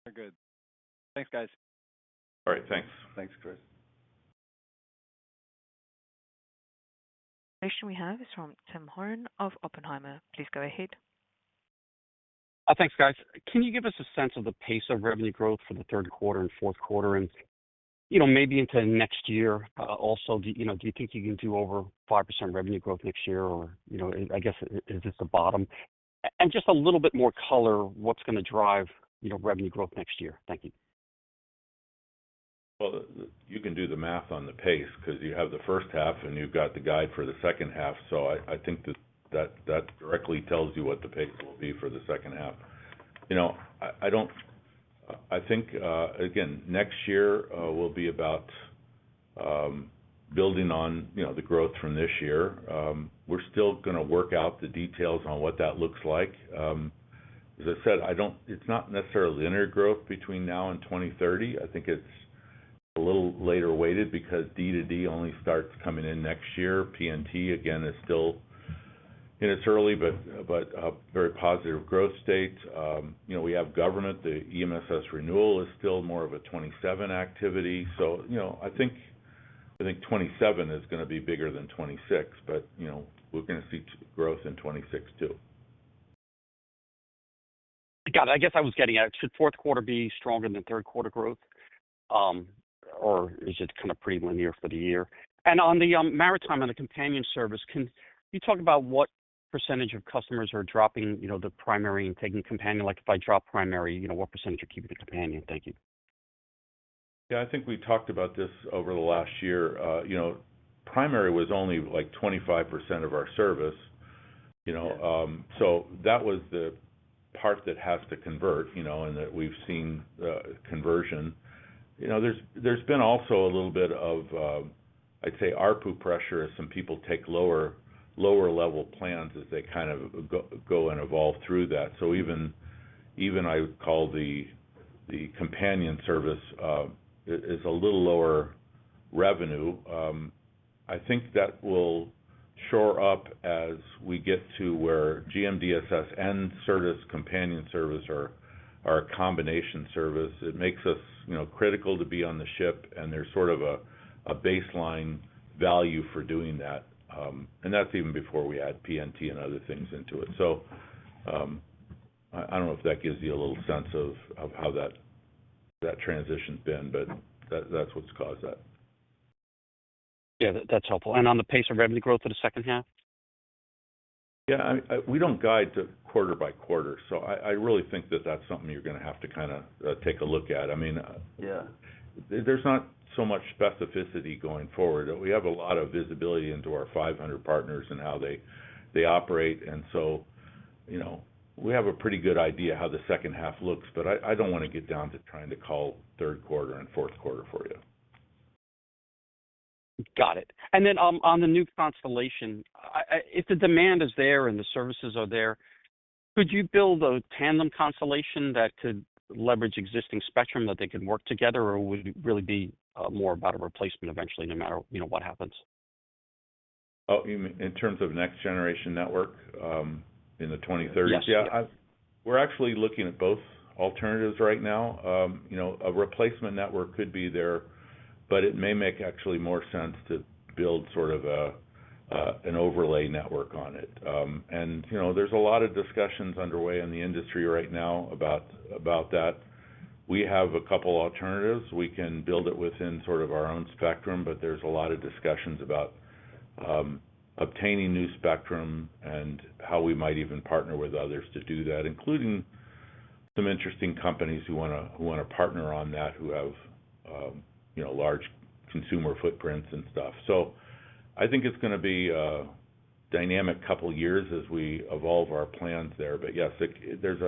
Very good. Thanks, guys. All right, thanks. Thanks, Chris. The question we have is from Tim Horan of Oppenheimer. Please go ahead. Thanks, guys. Can you give us a sense of the pace of revenue growth for the third quarter and fourth quarter, and maybe into next year? Also, do you think you can do over 5% revenue growth next year, or I guess is this the bottom? And just a little bit more color, what's going to drive revenue growth next year? Thank you. Well, you can do the math on the pace because you have the first half and you've got the guide for the second half. So I think that directly tells you what the pace will be for the second half. I think again, next year will be about building on the growth from this year. We're still going to work out the details on what that looks like. As I said, it's not necessarily linear growth between now and 2030. I think it's a little later weighted because D2D only starts coming in next year. PNT again is still in its early but a very positive growth state. We have government. The EMSS renewal is still more of a 27 activity. So I think 27 is going to be bigger than 26, but we're going to see growth in 26 too. Got it. I guess I was getting at, should fourth quarter be stronger than third quarter growth, or is it kind of pretty linear for the year? And on the maritime and the companion service, can you talk about what percentage of customers are dropping, the primary and taking companion? Like if I drop primary, what percentage are keeping the companion? Thank you. Yeah, I think we talked about this over the last year. Primary was only like 25% of our service. So that was the part that has to convert. And that we've seen conversion. There's been also a little bit of I'd say ARPU pressure as some people take lower level plans as they kind of go and evolve through that. So even I would call the companion service is a little lower revenue. I think that will shore up as we get to where GMDSS and Certus companion service are a combination service. It makes us critical to be on the ship, and there's sort of a baseline value for doing that. And that's even before we add PNT and other things into it. So I don't know if that gives you a little sense of how that transition's been, but that's what's caused that. Yeah, that's helpful. And on the pace of revenue growth for the second half? Yeah, we don't guide to quarter by quarter, so I really think that's something you're going to have to kind of take a look at. I mean, there's not so much specificity going forward. We have a lot of visibility into our 500 partners and how they operate, and so we have a pretty good idea how the second half looks. But I don't want to get down to trying to call third quarter and fourth quarter for you. Got it. And then on the new constellation, if the demand is there and the services are there, could you build a tandem constellation that could leverage existing spectrum that they could work together, or would it really be more about a replacement eventually, no matter what happens? Oh, you mean in terms of next generation network in the 2030s? Yes. Yeah. We're actually looking at both alternatives right now. A replacement network could be there, but it may make actually more sense to build sort of a an overlay network on it. And there's a lot of discussions underway in the industry right now about that. We have a couple alternatives. We can build it within sort of our own spectrum, but there's a lot of discussions about obtaining new spectrum and how we might even partner with others to do that, including some interesting companies who want to partner on that, who have large consumer footprints and stuff. So I think it's going to be a dynamic couple years as we evolve our plans there. But yes, there's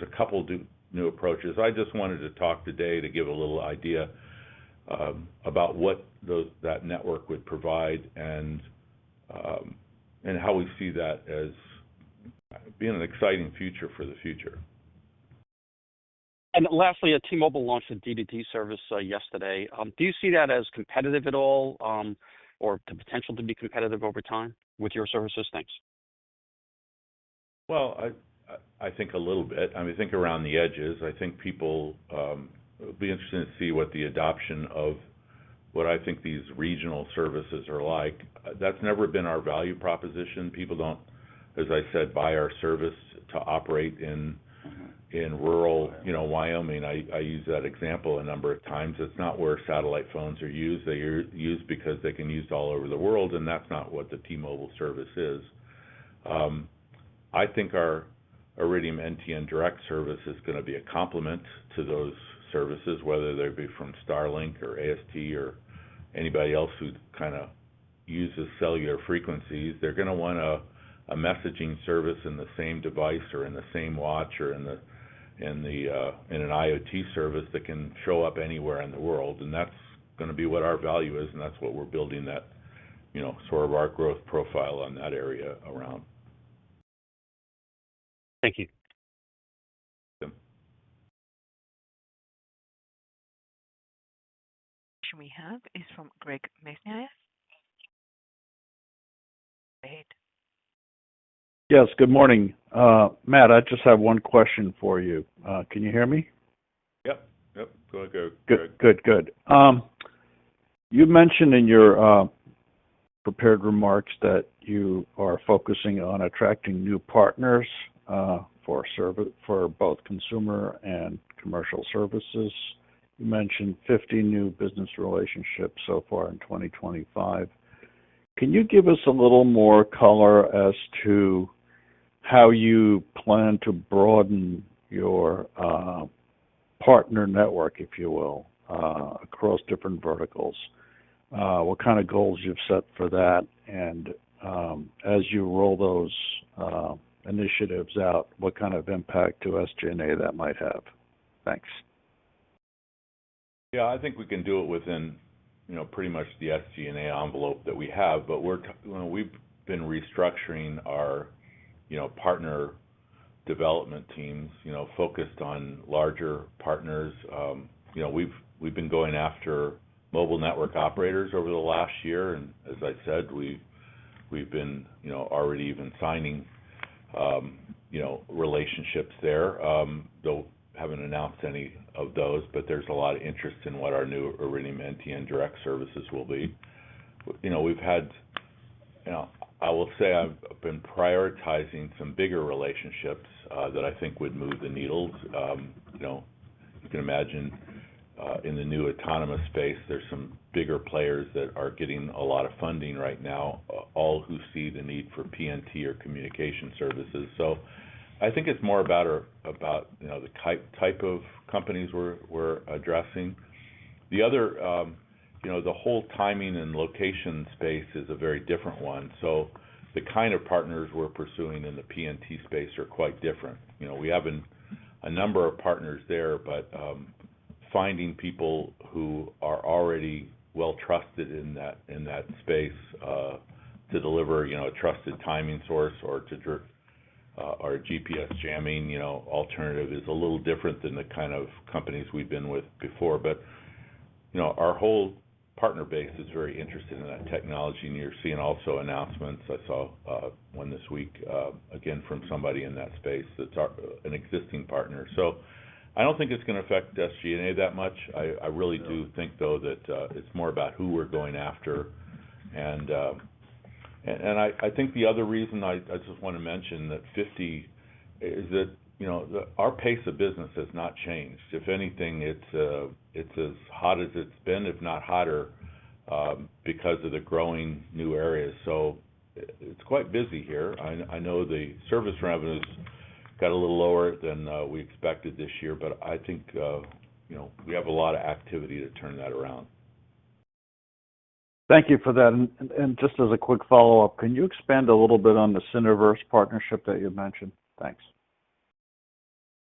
a couple new approaches. I just wanted to talk today to give a little idea about what that network would provide and how we see that as being an exciting future for the future. And lastly, T-Mobile launched a D2D service yesterday. Do you see that as competitive at all, or the potential to be competitive over time with your services? Thanks. Well, I think a little bit. I think around the edges. I think people will be interested to see what the adoption of what I think these regional services are like. That's never been our value proposition. People don't, as I said, buy our service to operate in rural, Wyoming. I use that example a number of times. It's not where satellite phones are used. They are used because they can be used all over the world, and that's not what the T-Mobile service is. I think our Iridium NTN Direct service is going to be a complement to those services, whether they be from Starlink or AST or anybody else who kind of uses cellular frequencies. They're going to want a messaging service in the same device or in the same watch or in an IoT service that can show up anywhere in the world, and that's going to be what our value is, and that's what we're building that, sort of our growth profile on that area around. Thank you. Yep. Question we have is from Greg Mesniaeff. Go ahead. Yes, good morning. Matt, I just have one question for you. Can you hear me? Yep. Go ahead. Good. You mentioned in your prepared remarks that you are focusing on attracting new partners for both consumer and commercial services. You mentioned 50 new business relationships so far in 2025. Can you give us a little more color as to how you plan to broaden your partner network, if you will, across different verticals? What kind of goals you've set for that, and as you roll those initiatives out, what kind of impact to SG&A that might have? Thanks. Yeah, I think we can do it within, pretty much the SG&A envelope that we have. But we've been restructuring our, partner development teams, focused on larger partners. We've been going after mobile network operators over the last year, and as I said, we've been, already even signing, relationships there. Though haven't announced any of those, but there's a lot of interest in what our new Iridium NTN Direct services will be. We've had, I will say I've been prioritizing some bigger relationships that I think would move the needles. You can imagine in the new autonomous space, there's some bigger players that are getting a lot of funding right now, all who see the need for PNT or communication services. So I think it's more about the type of companies we're addressing. The other, the whole timing and location space is a very different one. So the kind of partners we're pursuing in the PNT space are quite different. We have a number of partners there, but finding people who are already well trusted in that space to deliver, a trusted timing source or to our GPS jamming, alternative is a little different than the kind of companies we've been with before. But, our whole partner base is very interested in that technology, and you're seeing also announcements. I saw one this week, again, from somebody in that space that's an existing partner. So I don't think it's going to affect SG&A that much. I really do think, though, that it's more about who we're going after and And I think the other reason I just want to mention that 50 is that, our pace of business has not changed. If anything, it's as hot as it's been, if not hotter, because of the growing new areas. So it's quite busy here. I know the service revenues got a little lower than we expected this year, but I think, we have a lot of activity to turn that around. Thank you for that. And just as a quick follow-up, can you expand a little bit on the Syniverse partnership that you mentioned? Thanks.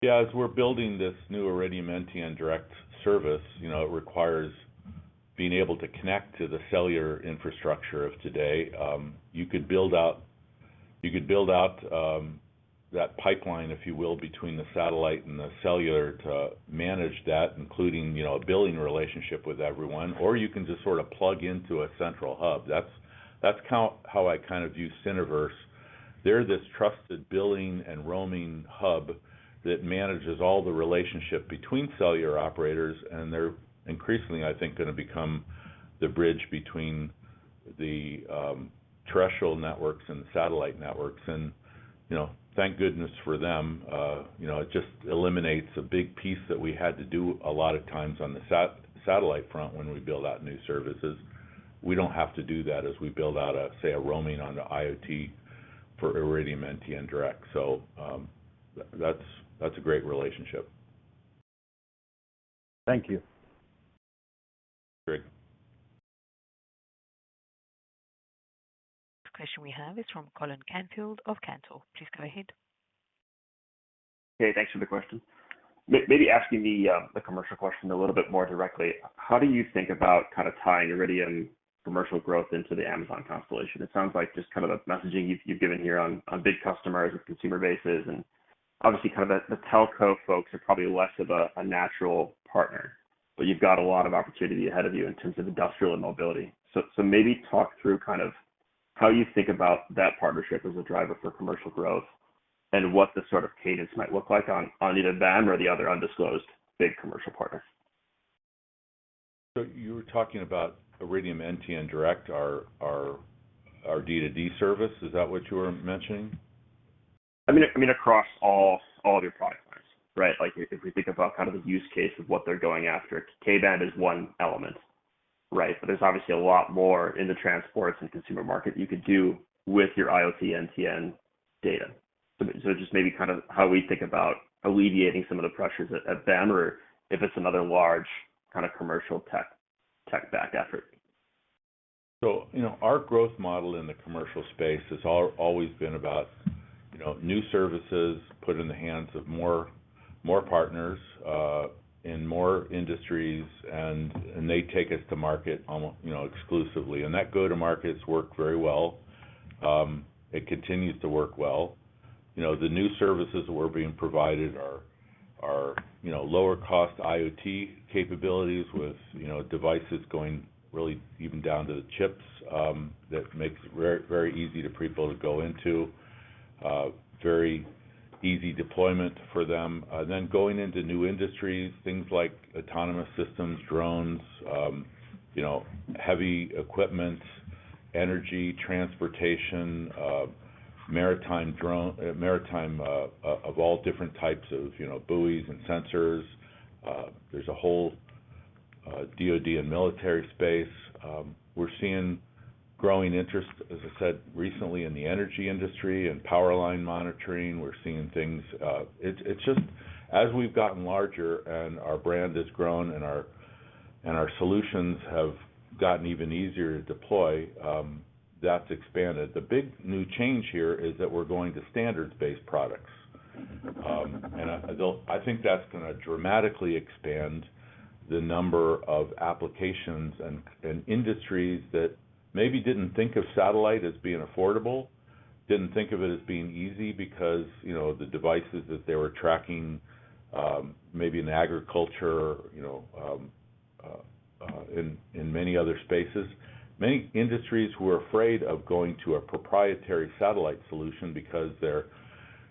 Yeah, as we're building this new Iridium NTN direct service, it requires being able to connect to the cellular infrastructure of today. You could build out that pipeline, if you will, between the satellite and the cellular to manage that, including, a billing relationship with everyone, or you can just sort of plug into a central hub. That's how I kind of view Syniverse. They're this trusted billing and roaming hub that manages all the relationship between cellular operators, and they're increasingly, I think, going to become the bridge between the terrestrial networks and the satellite networks. And, thank goodness for them. It just eliminates a big piece that we had to do a lot of times on the satellite front when we build out new services. We don't have to do that as we build out a roaming on the IoT for Iridium NTN Direct. So that's a great relationship. Thank you. Greg. The question we have is from Colin Canfield of Cantor. Please go ahead. Okay, thanks for the question. Maybe asking the commercial question a little bit more directly. How do you think about kind of tying Iridium commercial growth into the Amazon constellation? It sounds like just kind of the messaging you've given here on big customers with consumer bases, and obviously kind of the telco folks are probably less of a natural partner, but you've got a lot of opportunity ahead of you in terms of industrial and mobility. So maybe talk through kind of how you think about that partnership as a driver for commercial growth and what the sort of cadence might look like on either them or the other undisclosed big commercial partner. So you were talking about Iridium NTN Direct, our D2D service. Is that what you were mentioning? I mean across all of your product lines, right? Like if we think about kind of the use case of what they're going after, K-band is one element, right? But there's obviously a lot more in the transports and consumer market you could do with your IoT NTN data. So just maybe kind of how we think about alleviating some of the pressures at them, or if it's another large kind of commercial tech back effort. So, our growth model in the commercial space has always been about, new services put in the hands of more partners in more industries, and they take us to market almost, exclusively. And that go-to-market's worked very well. It continues to work well. The new services that we're being provided are lower cost IoT capabilities with, devices going really even down to the chips, that makes it very, very easy to people to go into, very easy deployment for them. Then going into new industries, things like autonomous systems, drones, heavy equipment, energy, transportation, maritime of all different types of, buoys and sensors. There's a whole DoD and military space. We're seeing growing interest, as I said, recently in the energy industry and power line monitoring. We're seeing things. It's just as we've gotten larger and our brand has grown and our solutions have gotten even easier to deploy. That's expanded. The big new change here is that we're going to standards-based products, and I think that's going to dramatically expand the number of applications and industries that maybe didn't think of satellite as being affordable, didn't think of it as being easy because, the devices that they were tracking, maybe in agriculture, in many other spaces. Many industries who were afraid of going to a proprietary satellite solution because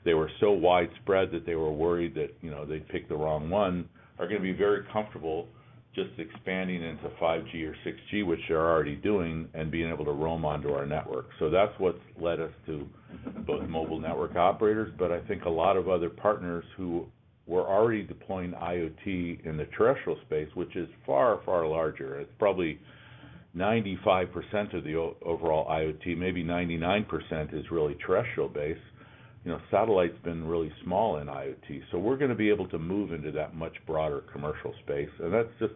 they were so widespread that they were worried that, they'd pick the wrong one, are going to be very comfortable just expanding into 5G or 6G, which they're already doing, and being able to roam onto our network. So that's what's led us to both mobile network operators, but I think a lot of other partners who were already deploying IoT in the terrestrial space, which is far, far larger. It's probably 95% of the overall IoT, maybe 99% is really terrestrial based. Satellite's been really small in IoT, so we're going to be able to move into that much broader commercial space, and that's just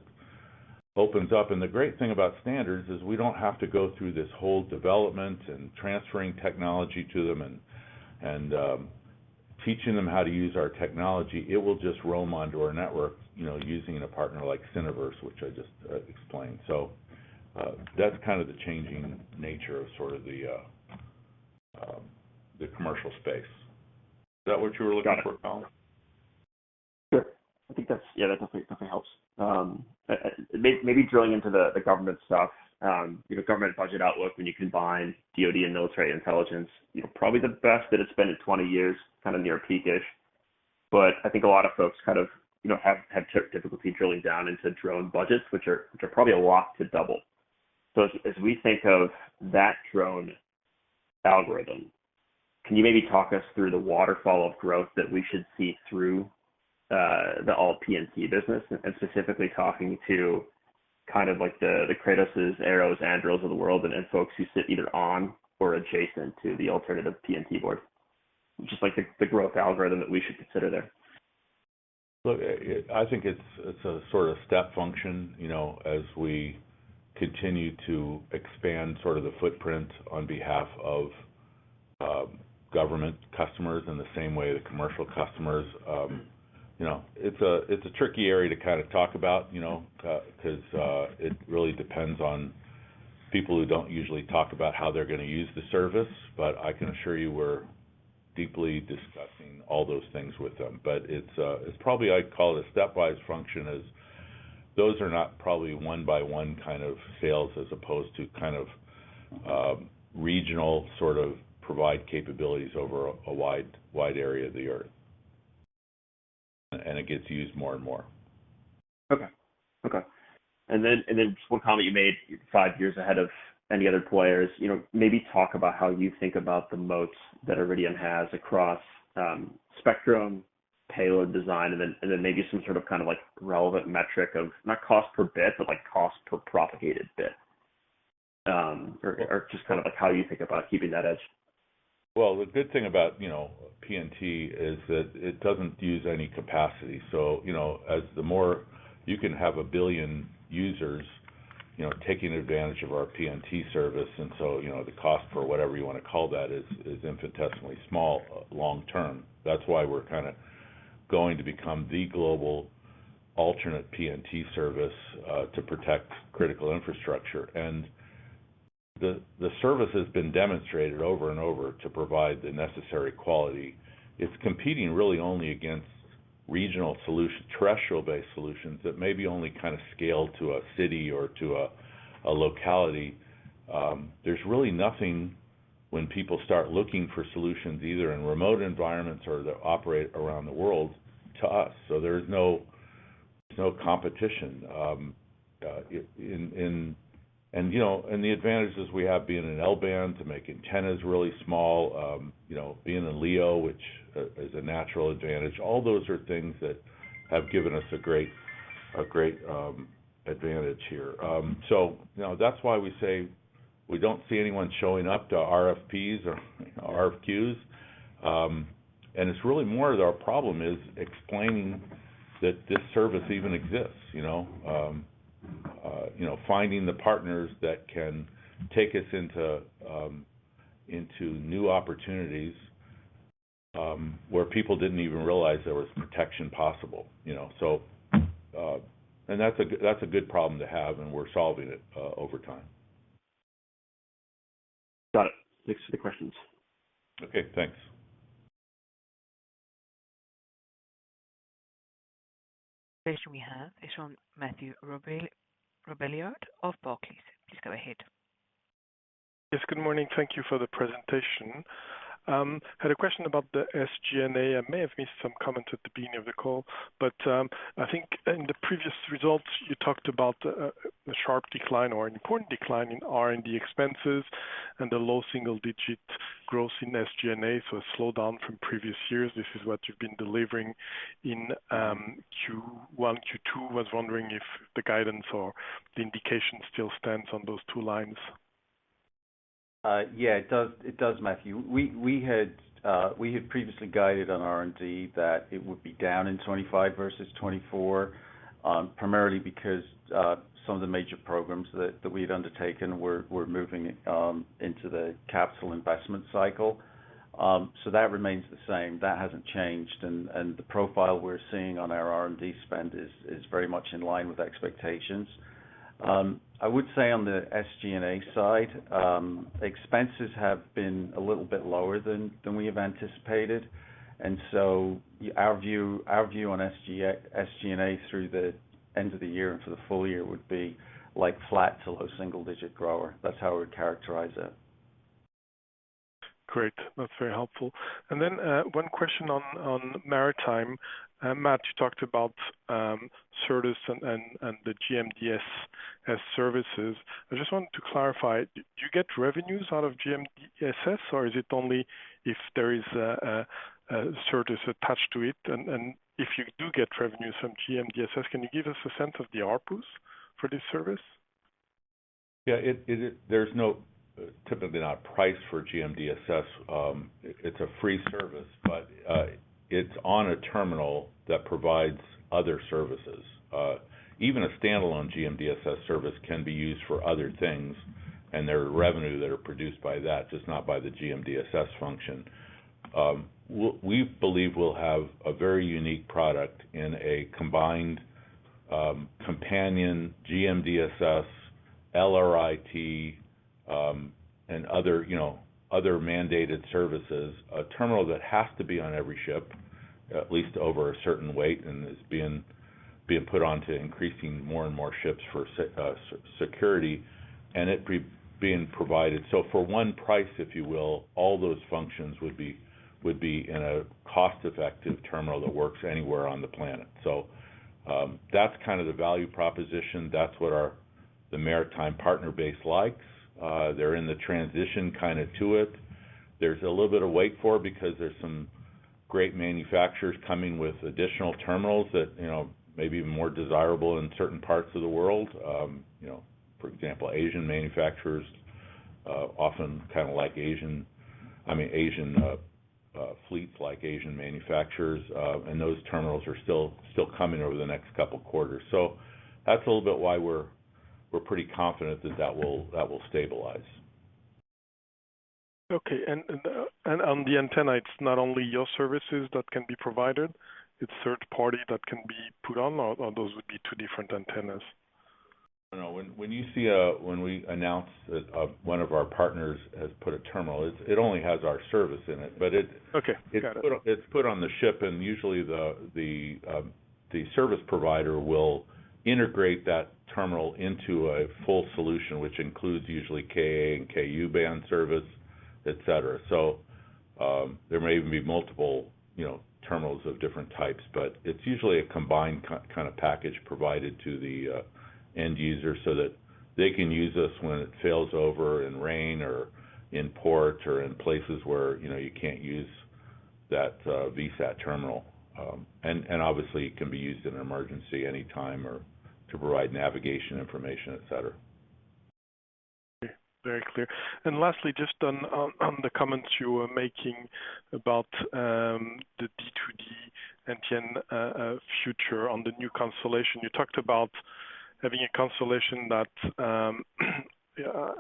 opens up. And the great thing about standards is we don't have to go through this whole development and transferring technology to them and teaching them how to use our technology. It will just roam onto our network, using a partner like Cineverse, which I just explained. So that's kind of the changing nature of sort of the commercial space. Is that what you were looking for, Colin? Sure. I think that definitely helps. Maybe drilling into the government stuff, government budget outlook when you combine DoD and military intelligence, probably the best that it's been in 20 years, kind of near peakish. But I think a lot of folks kind of, have difficulty drilling down into drone budgets, which are probably a lot to double. So as we think of that drone algorithm, can you maybe talk us through the waterfall of growth that we should see through the all PNT business, and specifically talking to kind of like the Kratoses, Arrows, Andurils of the world, and folks who sit either on or adjacent to the alternative PNT board, just like the growth algorithm that we should consider there. Look, I think it's a sort of step function, as we continue to expand sort of the footprint on behalf of government customers in the same way the commercial customers. It's a tricky area to kind of talk about, because it really depends on people who don't usually talk about how they're going to use the service. But I can assure you we're deeply discussing all those things with them. But it's probably, I'd call it a stepwise function, as those are not probably one by one kind of sales, as opposed to kind of regional sort of provide capabilities over a wide area of the earth, and it gets used more and more. Okay. And then just one comment you made, 5 years ahead of any other players. Maybe talk about how you think about the moats that Iridium has across spectrum, payload design, and then maybe some sort of kind of like relevant metric of not cost per bit, but like cost per propagated bit, or just kind of like how you think about keeping that edge. Well, the good thing about, PNT is that it doesn't use any capacity. So, as the more you can have 1 billion users, taking advantage of our PNT service, and so, the cost for whatever you want to call that is infinitesimally small long term. That's why we're kind of going to become the global alternate PNT service to protect critical infrastructure. And the service has been demonstrated over and over to provide the necessary quality. It's competing really only against regional solutions, terrestrial-based solutions that maybe only kind of scale to a city or to a locality. There's really nothing when people start looking for solutions either in remote environments or that operate around the world to us. So there's no competition. And the advantages we have being in L-band to make antennas really small, being in LEO, which is a natural advantage. All those are things that have given us a great advantage here. So that's why we say we don't see anyone showing up to RFPs or RFQs, and it's really more of our problem is explaining that this service even exists. Finding the partners that can take us into new opportunities where people didn't even realize there was protection possible. So and that's a good problem to have, and we're solving it over time. Got it. Thanks for the questions. Okay, thanks. The question we have is from Mathieu Robillard of Barclays. Please go ahead. Yes, good morning. Thank you for the presentation. Had a question about the SG&A. I may have missed some comments at the beginning of the call, but I think in the previous results, you talked about a sharp decline or an important decline in R&D expenses and the low single-digit growth in SG&A, so a slowdown from previous years. This is what you've been delivering in Q1, Q2. Was wondering if the guidance or the indication still stands on those two lines. Yeah, it does, Matthew. We had previously guided on R&D that it would be down in 25 versus 24, primarily because some of the major programs that we had undertaken were moving into the capital investment cycle. So that remains the same. That hasn't changed, and the profile we're seeing on our R&D spend is very much in line with expectations. I would say on the SG&A side, expenses have been a little bit lower than we have anticipated, and so our view on SG&A through the end of the year and for the full year would be like flat to low single-digit grower. That's how I would characterize it. Great. That's very helpful. And then one question on maritime. Matt, you talked about Certus and the GMDSS services. I just wanted to clarify, do you get revenues out of GMDSS, or is it only if there is a Certus attached to it? And if you do get revenues from GMDSS, can you give us a sense of the ARPUs for this service? Yeah, there's no typically not a price for GMDSS. It's a free service, but it's on a terminal that provides other services. Even a standalone GMDSS service can be used for other things, and there are revenue that are produced by that, just not by the GMDSS function. We believe we'll have a very unique product in a combined companion GMDSS, LRIT, and other mandated services, a terminal that has to be on every ship, at least over a certain weight, and is being put onto increasing more and more ships for security, and it being provided. So for one price, if you will, all those functions would be in a cost-effective terminal that works anywhere on the planet. So that's kind of the value proposition. That's what the maritime partner base likes. They're in the transition kind of to it. There's a little bit of wait for because there's some great manufacturers coming with additional terminals that may be more desirable in certain parts of the world. For example, Asian manufacturers often kind of like Asian fleets like Asian manufacturers, and those terminals are still coming over the next couple quarters. So that's a little bit why we're pretty confident that will stabilize. Okay, and on the antenna, it's not only your services that can be provided; it's third party that can be put on, or those would be two different antennas. No, when you see when we announce that one of our partners has put a terminal, it only has our service in it, but it's put on the ship, and usually the service provider will integrate that terminal into a full solution, which includes usually KA and KU band service, et cetera. So there may even be multiple, terminals of different types, but it's usually a combined kind of package provided to the end user so that they can use us when it fails over in rain or in port or in places where you can't use that VSAT terminal. And obviously it can be used in an emergency anytime or to provide navigation information, et cetera. Very clear. And lastly, just on the comments you were making about the D2D NTN future on the new constellation, you talked about having a constellation that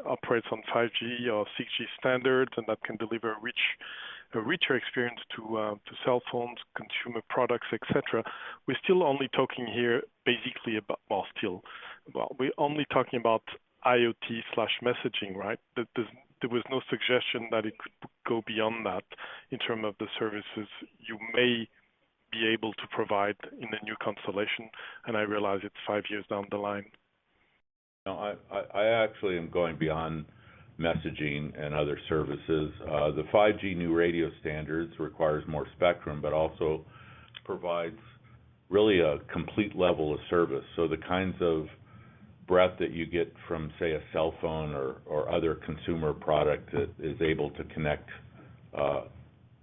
operates on 5G or 6G standards and that can deliver a richer experience to cell phones, consumer products, etc. We're still only talking here basically about, we're only talking about IoT/messaging, right? There was no suggestion that it could go beyond that in terms of the services you may be able to provide in the new constellation, and I realize it's 5 years down the line. No, I actually am going beyond messaging and other services. The 5G new radio standards requires more spectrum, but also provides really a complete level of service. So the kinds of breadth that you get from, say, a cell phone or other consumer product that is able to connect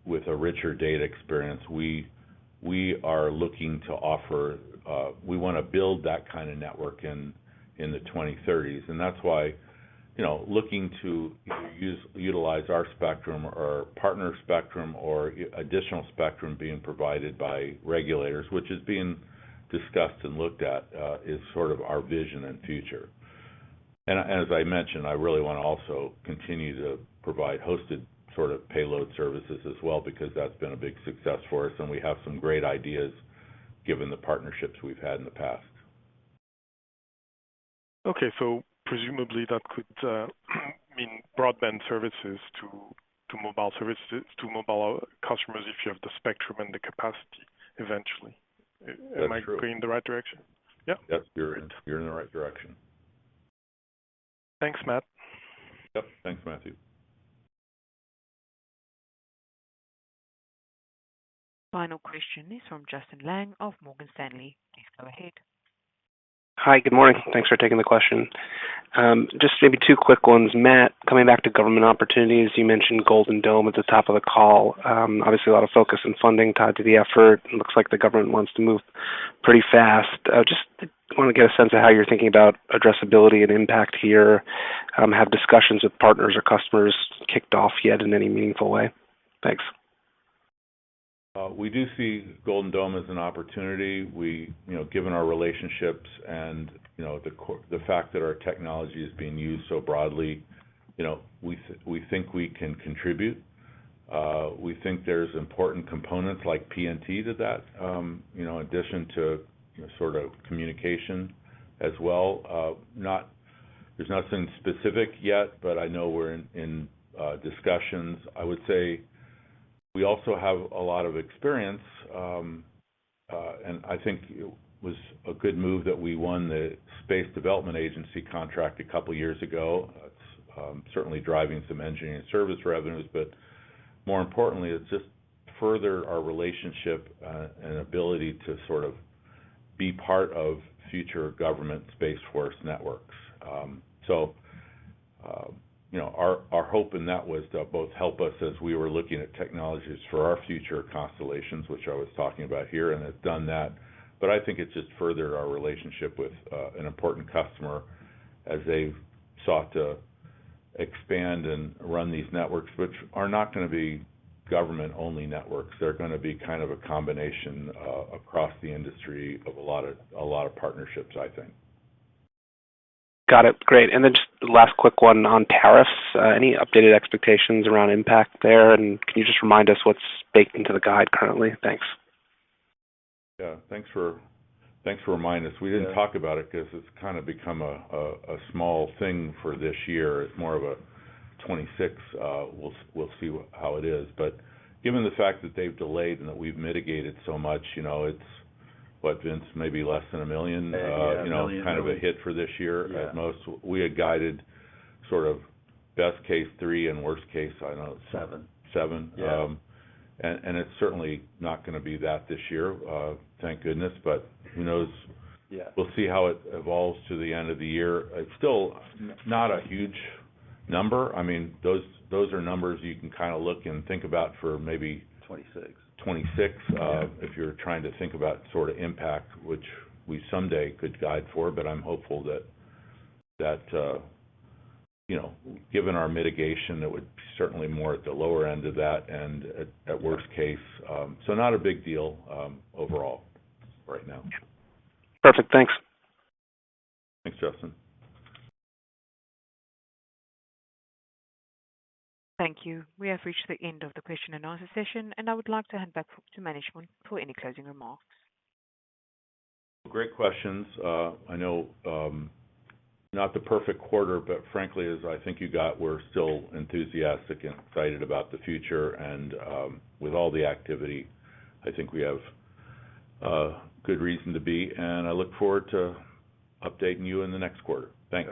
with a richer data experience, we are looking to offer. We want to build that kind of network in the 2030s, and that's why, looking to utilize our spectrum or partner spectrum or additional spectrum being provided by regulators, which is being discussed and looked at, is sort of our vision and future. And as I mentioned, I really want to also continue to provide hosted sort of payload services as well, because that's been a big success for us, and we have some great ideas given the partnerships we've had in the past. Okay, so presumably that could mean broadband services to mobile services, to mobile customers if you have the spectrum and the capacity eventually. Am I going in the right direction? Yeah. Yes, you're in the right direction. Thanks, Matt. Yep, thanks, Matthew. Final question is from Justin Lang of Morgan Stanley. Please go ahead. Hi, good morning. Thanks for taking the question. Just maybe two quick ones. Matt, coming back to government opportunities, you mentioned Golden Dome at the top of the call. Obviously, a lot of focus and funding tied to the effort. It looks like the government wants to move pretty fast. Just want to get a sense of how you're thinking about addressability and impact here. Have discussions with partners or customers kicked off yet in any meaningful way? Thanks. We do see Golden Dome as an opportunity. We, given our relationships and the fact that our technology is being used so broadly, we think we can contribute. We think there's important components like PNT to that, in addition to sort of communication as well. There's nothing specific yet, but I know we're in discussions. I would say we also have a lot of experience, and I think it was a good move that we won the Space Development Agency contract a couple years ago. It's certainly driving some engineering and service revenues, but more importantly, it's just furthered our relationship and ability to sort of be part of future government Space Force networks. Our hope in that was to both help us as we were looking at technologies for our future constellations, which I was talking about here, and it's done that. But I think it's just furthered our relationship with an important customer as they've sought to expand and run these networks, which are not going to be government-only networks. They're going to be kind of a combination across the industry of a lot of partnerships, I think. Got it. Great. And then just the last quick one on tariffs. Any updated expectations around impact there? And can you just remind us what's baked into the guide currently? Thanks. Yeah, thanks for reminding us. We didn't talk about it because it's kind of become a small thing for this year. It's more of a 26. We'll see how it is. But given the fact that they've delayed and that we've mitigated so much, it's what, Vince, maybe less than $1 million, kind of a hit for this year at most. We had guided sort of best case 3 and worst case, I know, 7. Yeah. And it's certainly not going to be that this year, thank goodness, but who knows? Yeah. We'll see how it evolves to the end of the year. It's still not a huge number. I mean, those are numbers you can kind of look and think about for maybe 26, if you're trying to think about sort of impact, which we someday could guide for, but I'm hopeful that given our mitigation, it would be certainly more at the lower end of that and at worst case. So not a big deal overall right now. Perfect. Thanks. Thanks, Justin. Thank you. We have reached the end of the question and answer session, and I would like to hand back to management for any closing remarks. Great questions. I know not the perfect quarter, but frankly, as I think you got, we're still enthusiastic and excited about the future, and with all the activity, I think we have good reason to be, and I look forward to updating you in the next quarter. Thanks.